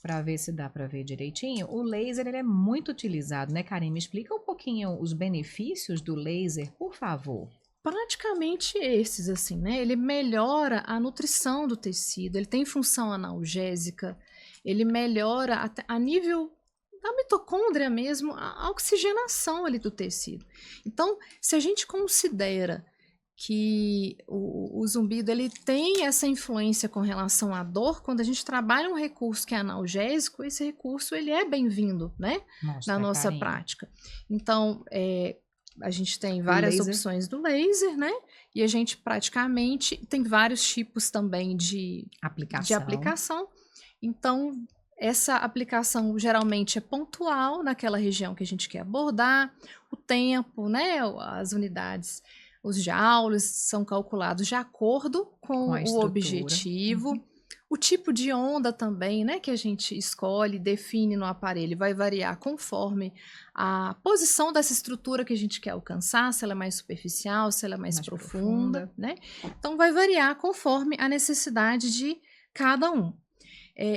para ver se dá para ver direitinho. O laser, ele é muito utilizado, né, Karime? Explica um pouquinho os benefícios do laser, por favor.
Praticamente esses, assim, né? Ele melhora a nutrição do tecido, ele tem função analgésica, ele melhora até a nível da mitocôndria mesmo, a oxigenação ali do tecido. Então, se a gente considera que o zumbido ele tem essa influência com relação à dor, quando a gente trabalha um recurso que é analgésico, esse recurso ele é bem-vindo, né? Na nossa prática. Então, a gente tem várias opções do laser, né? E a gente praticamente tem vários tipos também de aplicação. Então, essa aplicação geralmente é pontual naquela região que a gente quer abordar. O tempo, né? As unidades, os joules são calculados de acordo com o objetivo. O tipo de onda também, né, que a gente escolhe, define no aparelho, vai variar conforme a posição dessa estrutura que a gente quer alcançar, se ela é mais superficial, se ela é mais profunda, né? Então, vai variar conforme a necessidade de cada um.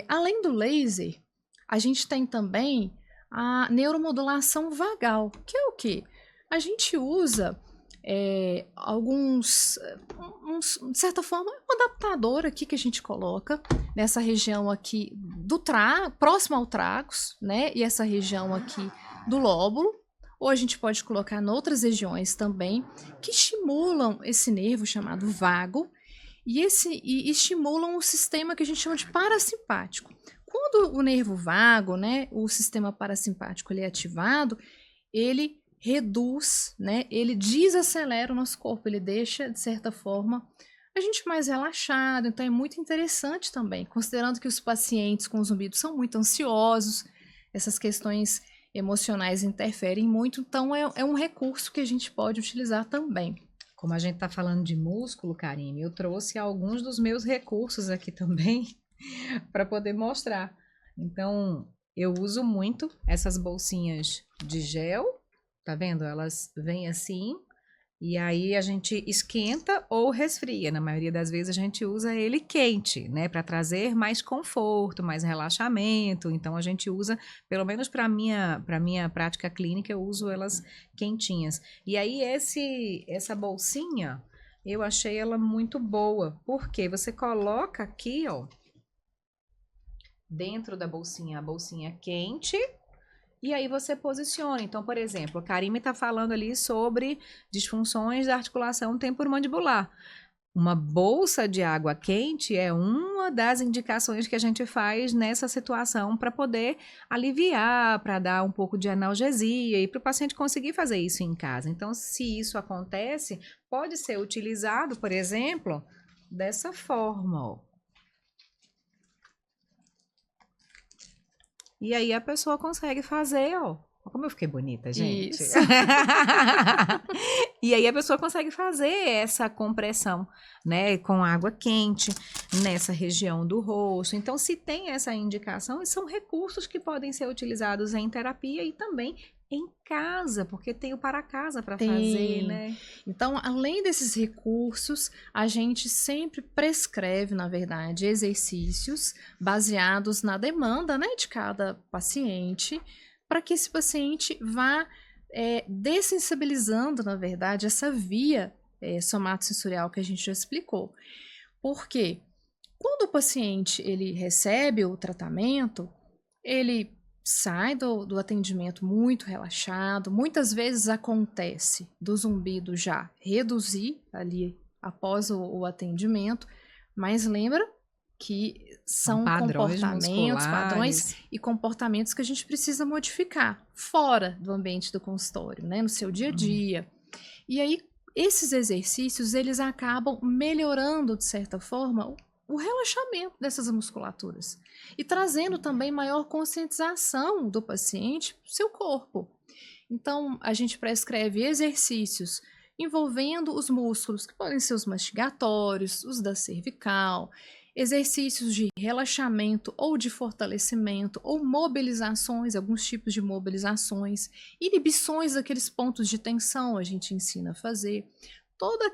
Além do laser, a gente tem também a neuromodulação vagal, que é o quê? A gente usa de certa forma, um adaptador aqui que a gente coloca nessa região aqui próximo ao tragus, né? E essa região aqui do lóbulo. Ou a gente pode colocar em outras regiões também, que estimulam esse nervo chamado vago, e estimulam o sistema que a gente chama de parasimpático. Quando o nervo vago, né, o sistema parasimpático, ele é ativado, ele reduz, né, ele desacelera o nosso corpo, ele deixa, de certa forma, a gente mais relaxado. Então é muito interessante também, considerando que os pacientes com zumbido são muito ansiosos, essas questões emocionais interferem muito, então é um recurso que a gente pode utilizar também.
Como a gente está falando de músculo, Karine, eu trouxe alguns dos meus recursos aqui também para poder mostrar. Então, eu uso muito essas bolsinhas de gel, tá vendo? Elas vêm assim, e aí a gente esquenta ou resfria. Na maioria das vezes a gente usa ele quente, né, para trazer mais conforto, mais relaxamento. Então a gente usa, pelo menos para minha prática clínica, eu uso elas quentinhas. E aí essa bolsinha, eu achei ela muito boa, porque você coloca aqui, ó, dentro da bolsinha, a bolsinha quente. E aí você posiciona. Então, por exemplo, a Karime está falando ali sobre disfunções da articulação temporomandibular. Uma bolsa de água quente é uma das indicações que a gente faz nessa situação para poder aliviar, para dar um pouco de analgesia e para o paciente conseguir fazer isso em casa. Então, se isso acontece, pode ser utilizado, por exemplo, dessa forma, ó. E aí a pessoa consegue fazer, ó. Como eu fiquei bonita, gente.
Isso.
E aí a pessoa consegue fazer essa compressão, né, com água quente nessa região do rosto. Então, se tem essa indicação, são recursos que podem ser utilizados em terapia e também em casa, porque tem o para casa para fazer, né?
Então, além desses recursos, a gente sempre prescreve, na verdade, exercícios baseados na demanda, né, de cada paciente, para que esse paciente vá dessensibilizando, na verdade, essa via somatosensorial que a gente já explicou. Porque quando o paciente ele recebe o tratamento, ele sai do atendimento muito relaxado. Muitas vezes acontece do zumbido já reduzir ali após o atendimento, mas lembra que são padrões e comportamentos que a gente precisa modificar fora do ambiente do consultório, né, no seu dia a dia. E aí, esses exercícios, eles acabam melhorando, de certa forma, o relaxamento dessas musculaturas e trazendo também maior conscientização do paciente para o seu corpo. Então, a gente prescreve exercícios envolvendo os músculos, que podem ser os mastigatórios, os da cervical, exercícios de relaxamento ou de fortalecimento, ou mobilizações, alguns tipos de mobilizações, inibições daqueles pontos de tensão a gente ensina a fazer. Toda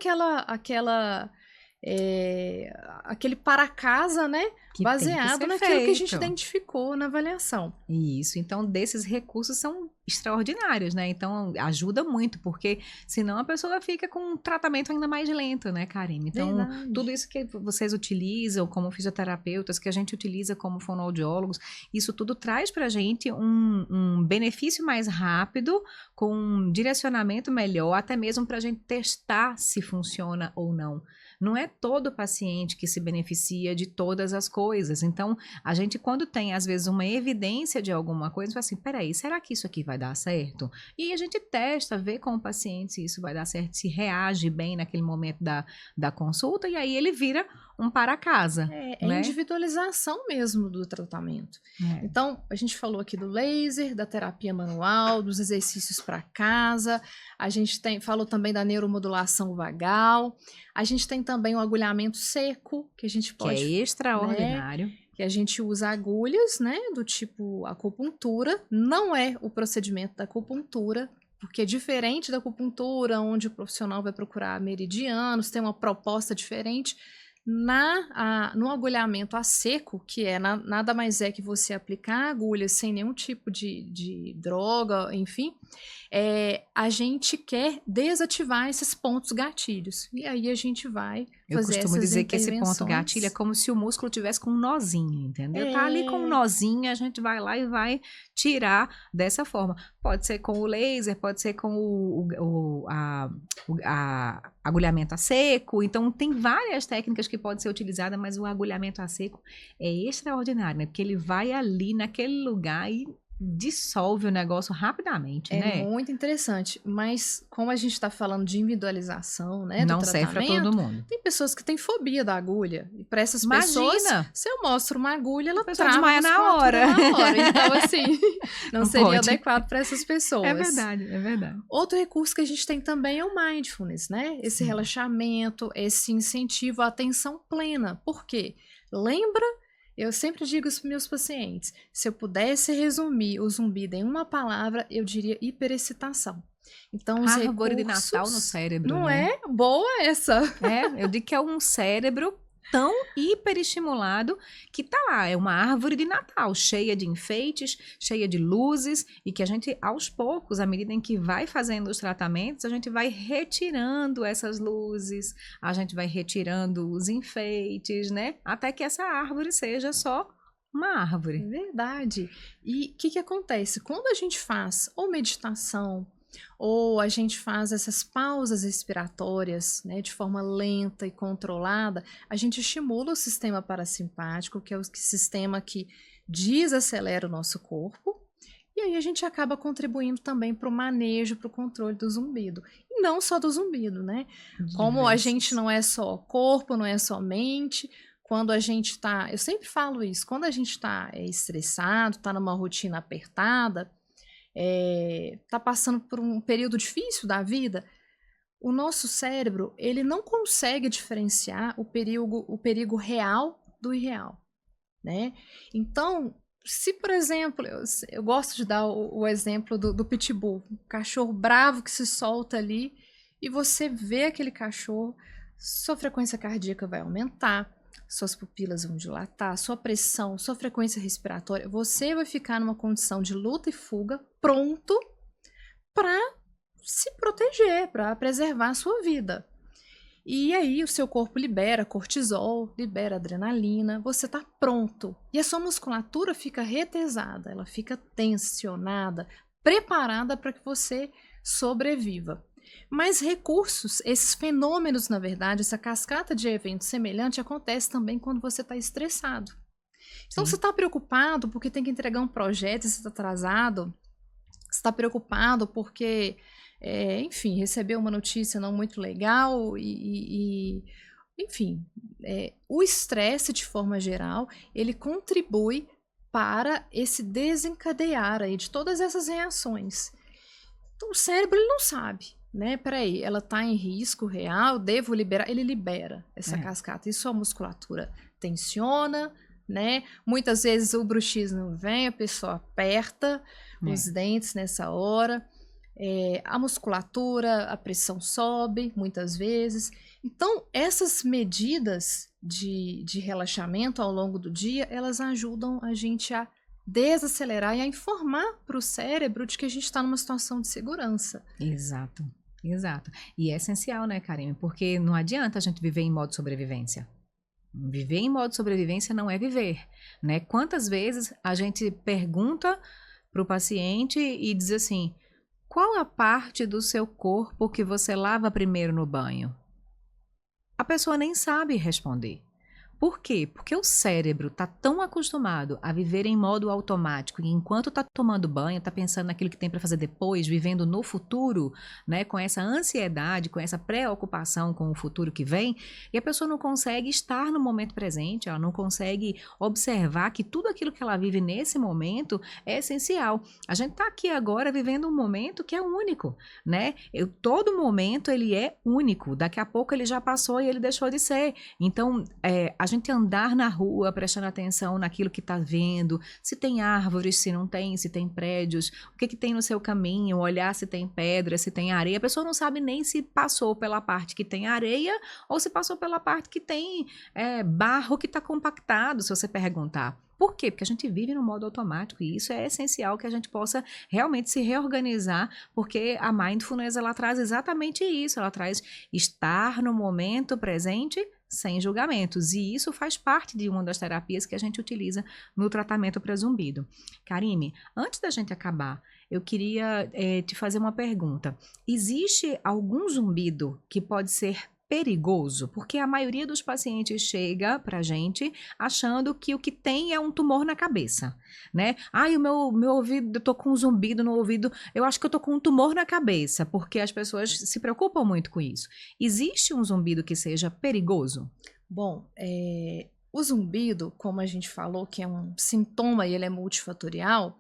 aquele para casa, né?
Que
baseado naquilo que a gente identificou na avaliação.
Isso, então desses recursos são extraordinários, né? Então ajuda muito, porque senão a pessoa fica com um tratamento ainda mais lento, né, Karime? Então tudo isso que vocês utilizam como fisioterapeutas, que a gente utiliza como fonoaudiólogos, isso tudo traz pra gente um benefício mais rápido, com um direcionamento melhor, até mesmo pra gente testar se funciona ou não. Não é todo paciente que se beneficia de todas as coisas. Então, a gente, quando tem, às vezes, uma evidência de alguma coisa, fala assim, peraí, será que isso aqui vai dar certo? E a gente testa, vê com o paciente se isso vai dar certo, se reage bem naquele momento da consulta, e aí ele vira um para casa.
É
né?
Individualização mesmo do tratamento. Então, a gente falou aqui do laser, da terapia manual, dos exercícios para casa, a gente falou também da neuromodulação vagal, a gente tem também o agulhamento seco, que a gente pode...
Que é extraordinário.
Né? Que a gente usa agulhas, né, do tipo acupuntura, não é o procedimento da acupuntura, porque é diferente da acupuntura, onde o profissional vai procurar meridianos, tem uma proposta diferente. No agulhamento a seco, que nada mais é que você aplicar a agulha sem nenhum tipo de droga, enfim, a gente quer desativar esses pontos gatilhos. E aí a gente vai
Eu
fazer
costumo
essas
dizer que esse ponto
intervenções.
gatilho é como se o músculo tivesse com um nozinho, entendeu? Tá ali com um nozinho, a gente vai lá e vai tirar dessa forma. Pode ser com o laser, pode ser com a agulhamento a seco. Então, tem várias técnicas que podem ser utilizadas, mas o agulhamento a seco é extraordinário, né? Porque ele vai ali naquele lugar e dissolve o negócio rapidamente, né?
É muito interessante, mas como a gente está falando de individualização, né, do
Não serve para todo
tratamento,
mundo.
tem pessoas que têm fobia da agulha. E para essas pessoas,
Imagina!
se eu mostro uma agulha, ela
pessoa
trava a
desmaia na
musculatura
hora.
na hora. Então, assim, não
Não
seria
pode.
adequado para essas pessoas.
É verdade, é verdade.
Outro recurso que a gente tem também é o mindfulness, né? Esse
Sim.
relaxamento, esse incentivo à atenção plena. Por quê? Lembra? Eu sempre digo isso para meus pacientes. Se eu pudesse resumir o zumbido em uma palavra, eu diria hiperexcitação. Então, os
Árvore de
recursos...
Natal no cérebro,
Não
né?
é? Boa essa!
Eu digo que é um cérebro tão hiperestimulado que tá lá, é uma árvore de Natal, cheia de enfeites, cheia de luzes, e que a gente, aos poucos, à medida em que vai fazendo os tratamentos, a gente vai retirando essas luzes, a gente vai retirando os enfeites, né? Até que essa árvore seja só uma árvore.
Verdade. E o que acontece? Quando a gente faz ou meditação, ou a gente faz essas pausas respiratórias, né, de forma lenta e controlada, a gente estimula o sistema parasimpático, que é o sistema que desacelera o nosso corpo, e aí a gente acaba contribuindo também para o manejo, para o controle do zumbido. E não só do zumbido, né? Como a gente não é só corpo, não é só mente, quando a gente está... Eu sempre falo isso, quando a gente está estressado, está numa rotina apertada, tá passando por um período difícil da vida, o nosso cérebro ele não consegue diferenciar o perigo real do irreal, né? Então, se por exemplo, eu gosto de dar o exemplo do pitbull, um cachorro bravo que se solta ali, e você vê aquele cachorro, sua frequência cardíaca vai aumentar, suas pupilas vão dilatar, sua pressão, sua frequência respiratória, você vai ficar numa condição de luta e fuga, pronto para se proteger, para preservar a sua vida. E aí o seu corpo libera cortisol, libera adrenalina, você está pronto. E a sua musculatura fica retesada, ela fica tensionada, preparada para que você sobreviva. Mas recursos, esses fenômenos, na verdade, essa cascata de eventos semelhantes acontece também quando você está estressado. Então, você está preocupado porque tem que entregar um projeto e você está atrasado, você está preocupado porque, enfim, recebeu uma notícia não muito legal enfim, o estresse, de forma geral, ele contribui para esse desencadear aí de todas essas reações. Então, o cérebro ele não sabe, né? Peraí, ela está em risco real, devo liberar? Ele libera essa cascata. Isso a musculatura tensiona, né? Muitas vezes o bruxismo vem, a pessoa aperta os dentes nessa hora. A musculatura, a pressão sobe, muitas vezes. Então, essas medidas de relaxamento ao longo do dia, elas ajudam a gente a desacelerar e a informar para o cérebro de que a gente está numa situação de segurança.
Exato, exato. E é essencial, né, Karine? Porque não adianta a gente viver em modo sobrevivência. Viver em modo sobrevivência não é viver, né? Quantas vezes a gente pergunta para o paciente e diz assim, qual a parte do seu corpo que você lava primeiro no banho? A pessoa nem sabe responder. Por quê? Porque o cérebro está tão acostumado a viver em modo automático e enquanto está tomando banho, está pensando naquilo que tem para fazer depois, vivendo no futuro, né, com essa ansiedade, com essa preocupação com o futuro que vem, e a pessoa não consegue estar no momento presente, ela não consegue observar que tudo aquilo que ela vive nesse momento é essencial. A gente está aqui agora vivendo um momento que é único, né? Todo momento ele é único, daqui a pouco ele já passou e ele deixou de ser. Então, a gente andar na rua prestando atenção naquilo que está vendo, se tem árvores, se não tem, se tem prédios, o que tem no seu caminho, olhar se tem pedra, se tem areia. A pessoa não sabe nem se passou pela parte que tem areia ou se passou pela parte que tem barro que está compactado, se você perguntar. Por quê? Porque a gente vive no modo automático e isso é essencial que a gente possa realmente se reorganizar, porque a mindfulness, ela traz exatamente isso, ela traz estar no momento presente sem julgamentos, e isso faz parte de uma das terapias que a gente utiliza no tratamento para zumbido. Karime, antes da gente acabar, eu queria te fazer uma pergunta. Existe algum zumbido que pode ser perigoso? Porque a maioria dos pacientes chega pra gente achando que o que tem é um tumor na cabeça, né? Ai, o meu ouvido, eu tô com um zumbido no ouvido, eu acho que eu tô com um tumor na cabeça, porque as pessoas se preocupam muito com isso. Existe um zumbido que seja perigoso?
Bom, o zumbido, como a gente falou, que é um sintoma e ele é multifatorial,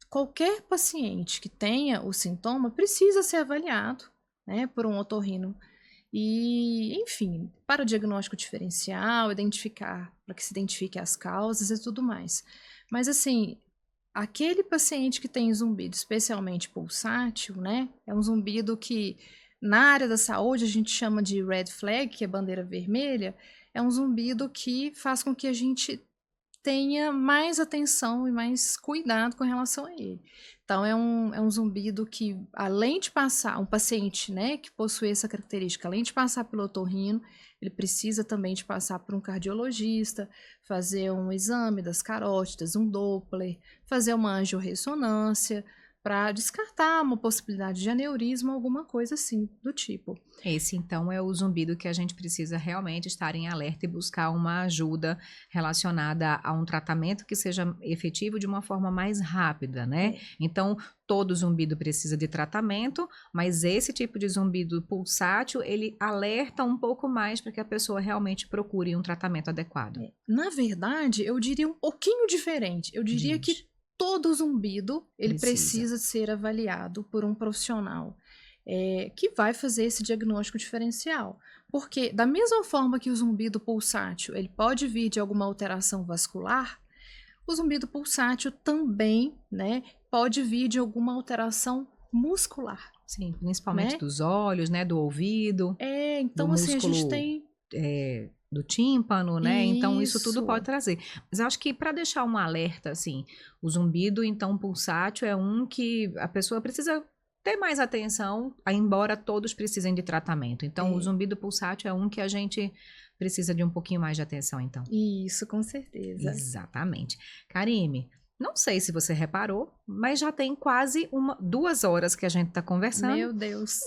qualquer paciente que tenha o sintoma precisa ser avaliado, né, por um otorrino. E, enfim, para o diagnóstico diferencial, para que se identifique as causas e tudo mais. Mas, assim, aquele paciente que tem zumbido, especialmente pulsátil, né, é um zumbido que, na área da saúde, a gente chama de red flag, que é bandeira vermelha, é um zumbido que faz com que a gente tenha mais atenção e mais cuidado com relação a ele. Então, é um zumbido que, além de passar, um paciente, né, que possui essa característica, além de passar pelo otorrino, ele precisa também de passar por um cardiologista, fazer um exame das carótidas, um Doppler, fazer uma angiorressonância, para descartar uma possibilidade de aneurisma, alguma coisa assim do tipo.
Esse, então, é o zumbido que a gente precisa realmente estar em alerta e buscar uma ajuda relacionada a um tratamento que seja efetivo de uma forma mais rápida, né? Então, todo zumbido precisa de tratamento, mas esse tipo de zumbido pulsátil, ele alerta um pouco mais para que a pessoa realmente procure um tratamento adequado.
Na verdade, eu diria um pouquinho diferente. Eu diria que todo zumbido ele precisa ser avaliado por um profissional que vai fazer esse diagnóstico diferencial. Porque da mesma forma que o zumbido pulsátil ele pode vir de alguma alteração vascular, o zumbido pulsátil também, né, pode vir de alguma alteração muscular.
Sim, principalmente dos olhos, né, do ouvido.
Então assim, músculo, a gente tem...
do tímpano, né?
Isso.
Então, isso tudo pode trazer. Mas eu acho que para deixar um alerta, assim, o zumbido, então, pulsátil é um que a pessoa precisa ter mais atenção, embora todos precisem de tratamento. Então, o zumbido pulsátil é um que a gente precisa de um pouquinho mais de atenção, então.
Isso, com certeza.
Exatamente. Karime, não sei se você reparou, mas já tem quase 2 horas que a gente está conversando.
Meu Deus!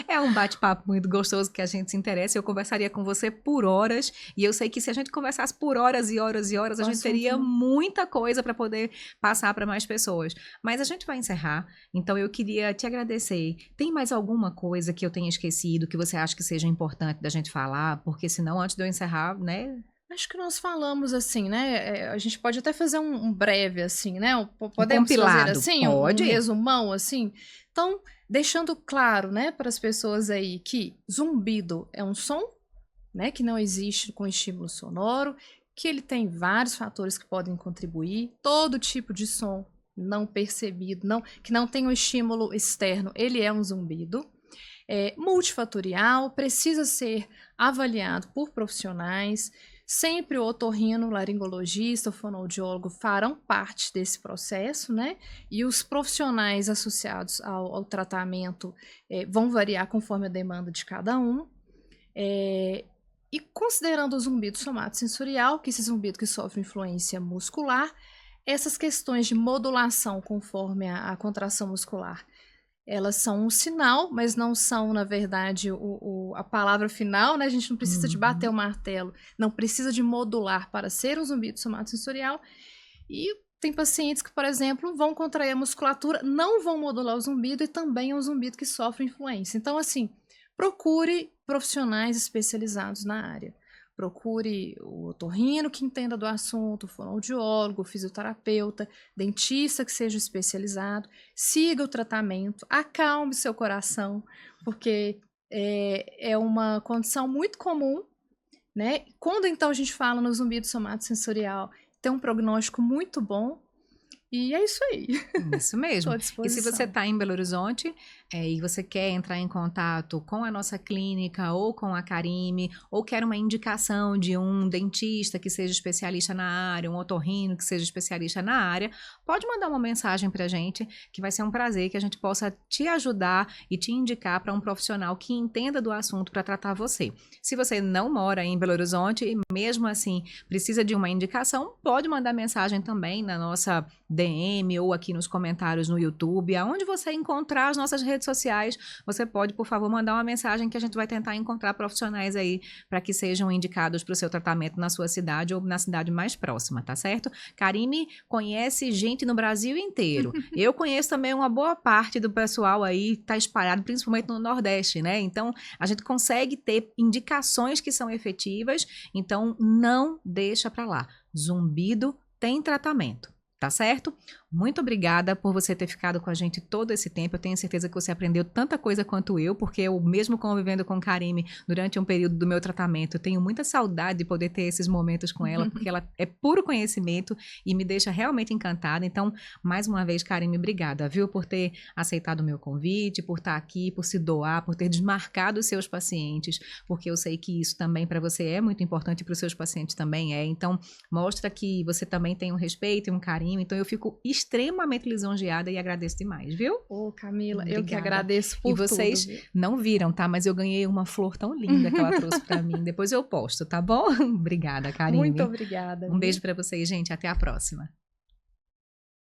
É um bate-papo muito gostoso que a gente se interessa. Eu conversaria com você por horas. E eu sei que se a gente conversasse por horas e horas e horas, a gente teria muita coisa para poder passar para mais pessoas. Mas a gente vai encerrar. Então eu queria te agradecer. Tem mais alguma coisa que eu tenha esquecido, que você acha que seja importante da gente falar? Porque senão, antes de eu encerrar, né...
Acho que nós falamos assim, né? A gente pode até fazer um breve, assim, né? Podemos
compilado,
fazer assim,
pode.
Um resumão, assim. Então, deixando claro, né, para as pessoas aí que zumbido é um som, né, que não existe com estímulo sonoro, que ele tem vários fatores que podem contribuir, todo tipo de som não percebido, que não tem um estímulo externo, ele é um zumbido. Multifatorial, precisa ser avaliado por profissionais. Sempre o otorrino, laringologista, o fonoaudiólogo farão parte desse processo, né? E os profissionais associados ao tratamento vão variar conforme a demanda de cada um. E considerando o zumbido somatosensorial, que esse zumbido que sofre influência muscular, essas questões de modulação conforme a contração muscular, elas são um sinal, mas não são, na verdade, a palavra final, né? A gente não precisa de bater o martelo, não precisa de modular para ser um zumbido somatosensorial. E tem pacientes que, por exemplo, vão contrair a musculatura, não vão modular o zumbido e também é um zumbido que sofre influência. Então, assim, procure profissionais especializados na área. Procure o otorrino que entenda do assunto, o fonoaudiólogo, o fisioterapeuta, dentista que seja especializado. Siga o tratamento, acalme seu coração, porque é uma condição muito comum, né? Quando então a gente fala no zumbido somatosensorial, tem um prognóstico muito bom. E é isso aí.
Isso mesmo. E se você está em Belo Horizonte, e você quer entrar em contato com a nossa clínica ou com a Karime, ou quer uma indicação de um dentista que seja especialista na área, um otorrino que seja especialista na área, pode mandar uma mensagem pra gente, que vai ser um prazer que a gente possa te ajudar e te indicar para um profissional que entenda do assunto para tratar você. Se você não mora em Belo Horizonte e mesmo assim precisa de uma indicação, pode mandar mensagem também na nossa DM ou aqui nos comentários no YouTube, aonde você encontrar as nossas redes sociais, você pode, por favor, mandar uma mensagem que a gente vai tentar encontrar profissionais aí para que sejam indicados para o seu tratamento na sua cidade ou na cidade mais próxima, tá certo? Karime conhece gente no Brasil inteiro. Eu conheço também uma boa parte do pessoal aí, tá espalhado principalmente no Nordeste, né? Então, a gente consegue ter indicações que são efetivas, então não deixa para lá. Zumbido tem tratamento. Tá certo? Muito obrigada por você ter ficado com a gente todo esse tempo. Eu tenho certeza que você aprendeu tanta coisa quanto eu, porque eu, mesmo convivendo com Karime durante um período do meu tratamento, eu tenho muita saudade de poder ter esses momentos com ela, porque ela é puro conhecimento e me deixa realmente encantada. Então, mais uma vez, Karime, obrigada, viu, por ter aceitado o meu convite, por estar aqui, por se doar, por ter desmarcado os seus pacientes, porque eu sei que isso também para você é muito importante e para os seus pacientes também é. Então, mostra que você também tem um respeito e um carinho. Então, eu fico extremamente lisonjeada e agradeço demais, viu?
Ô, Camila,
Obrigada.
eu que agradeço por
tudo. E vocês não viram, tá? Mas eu ganhei uma flor tão linda que ela trouxe pra mim. Depois eu posto, tá bom? Obrigada, Karime.
Muito obrigada.
Um beijo pra vocês, gente. Até a próxima.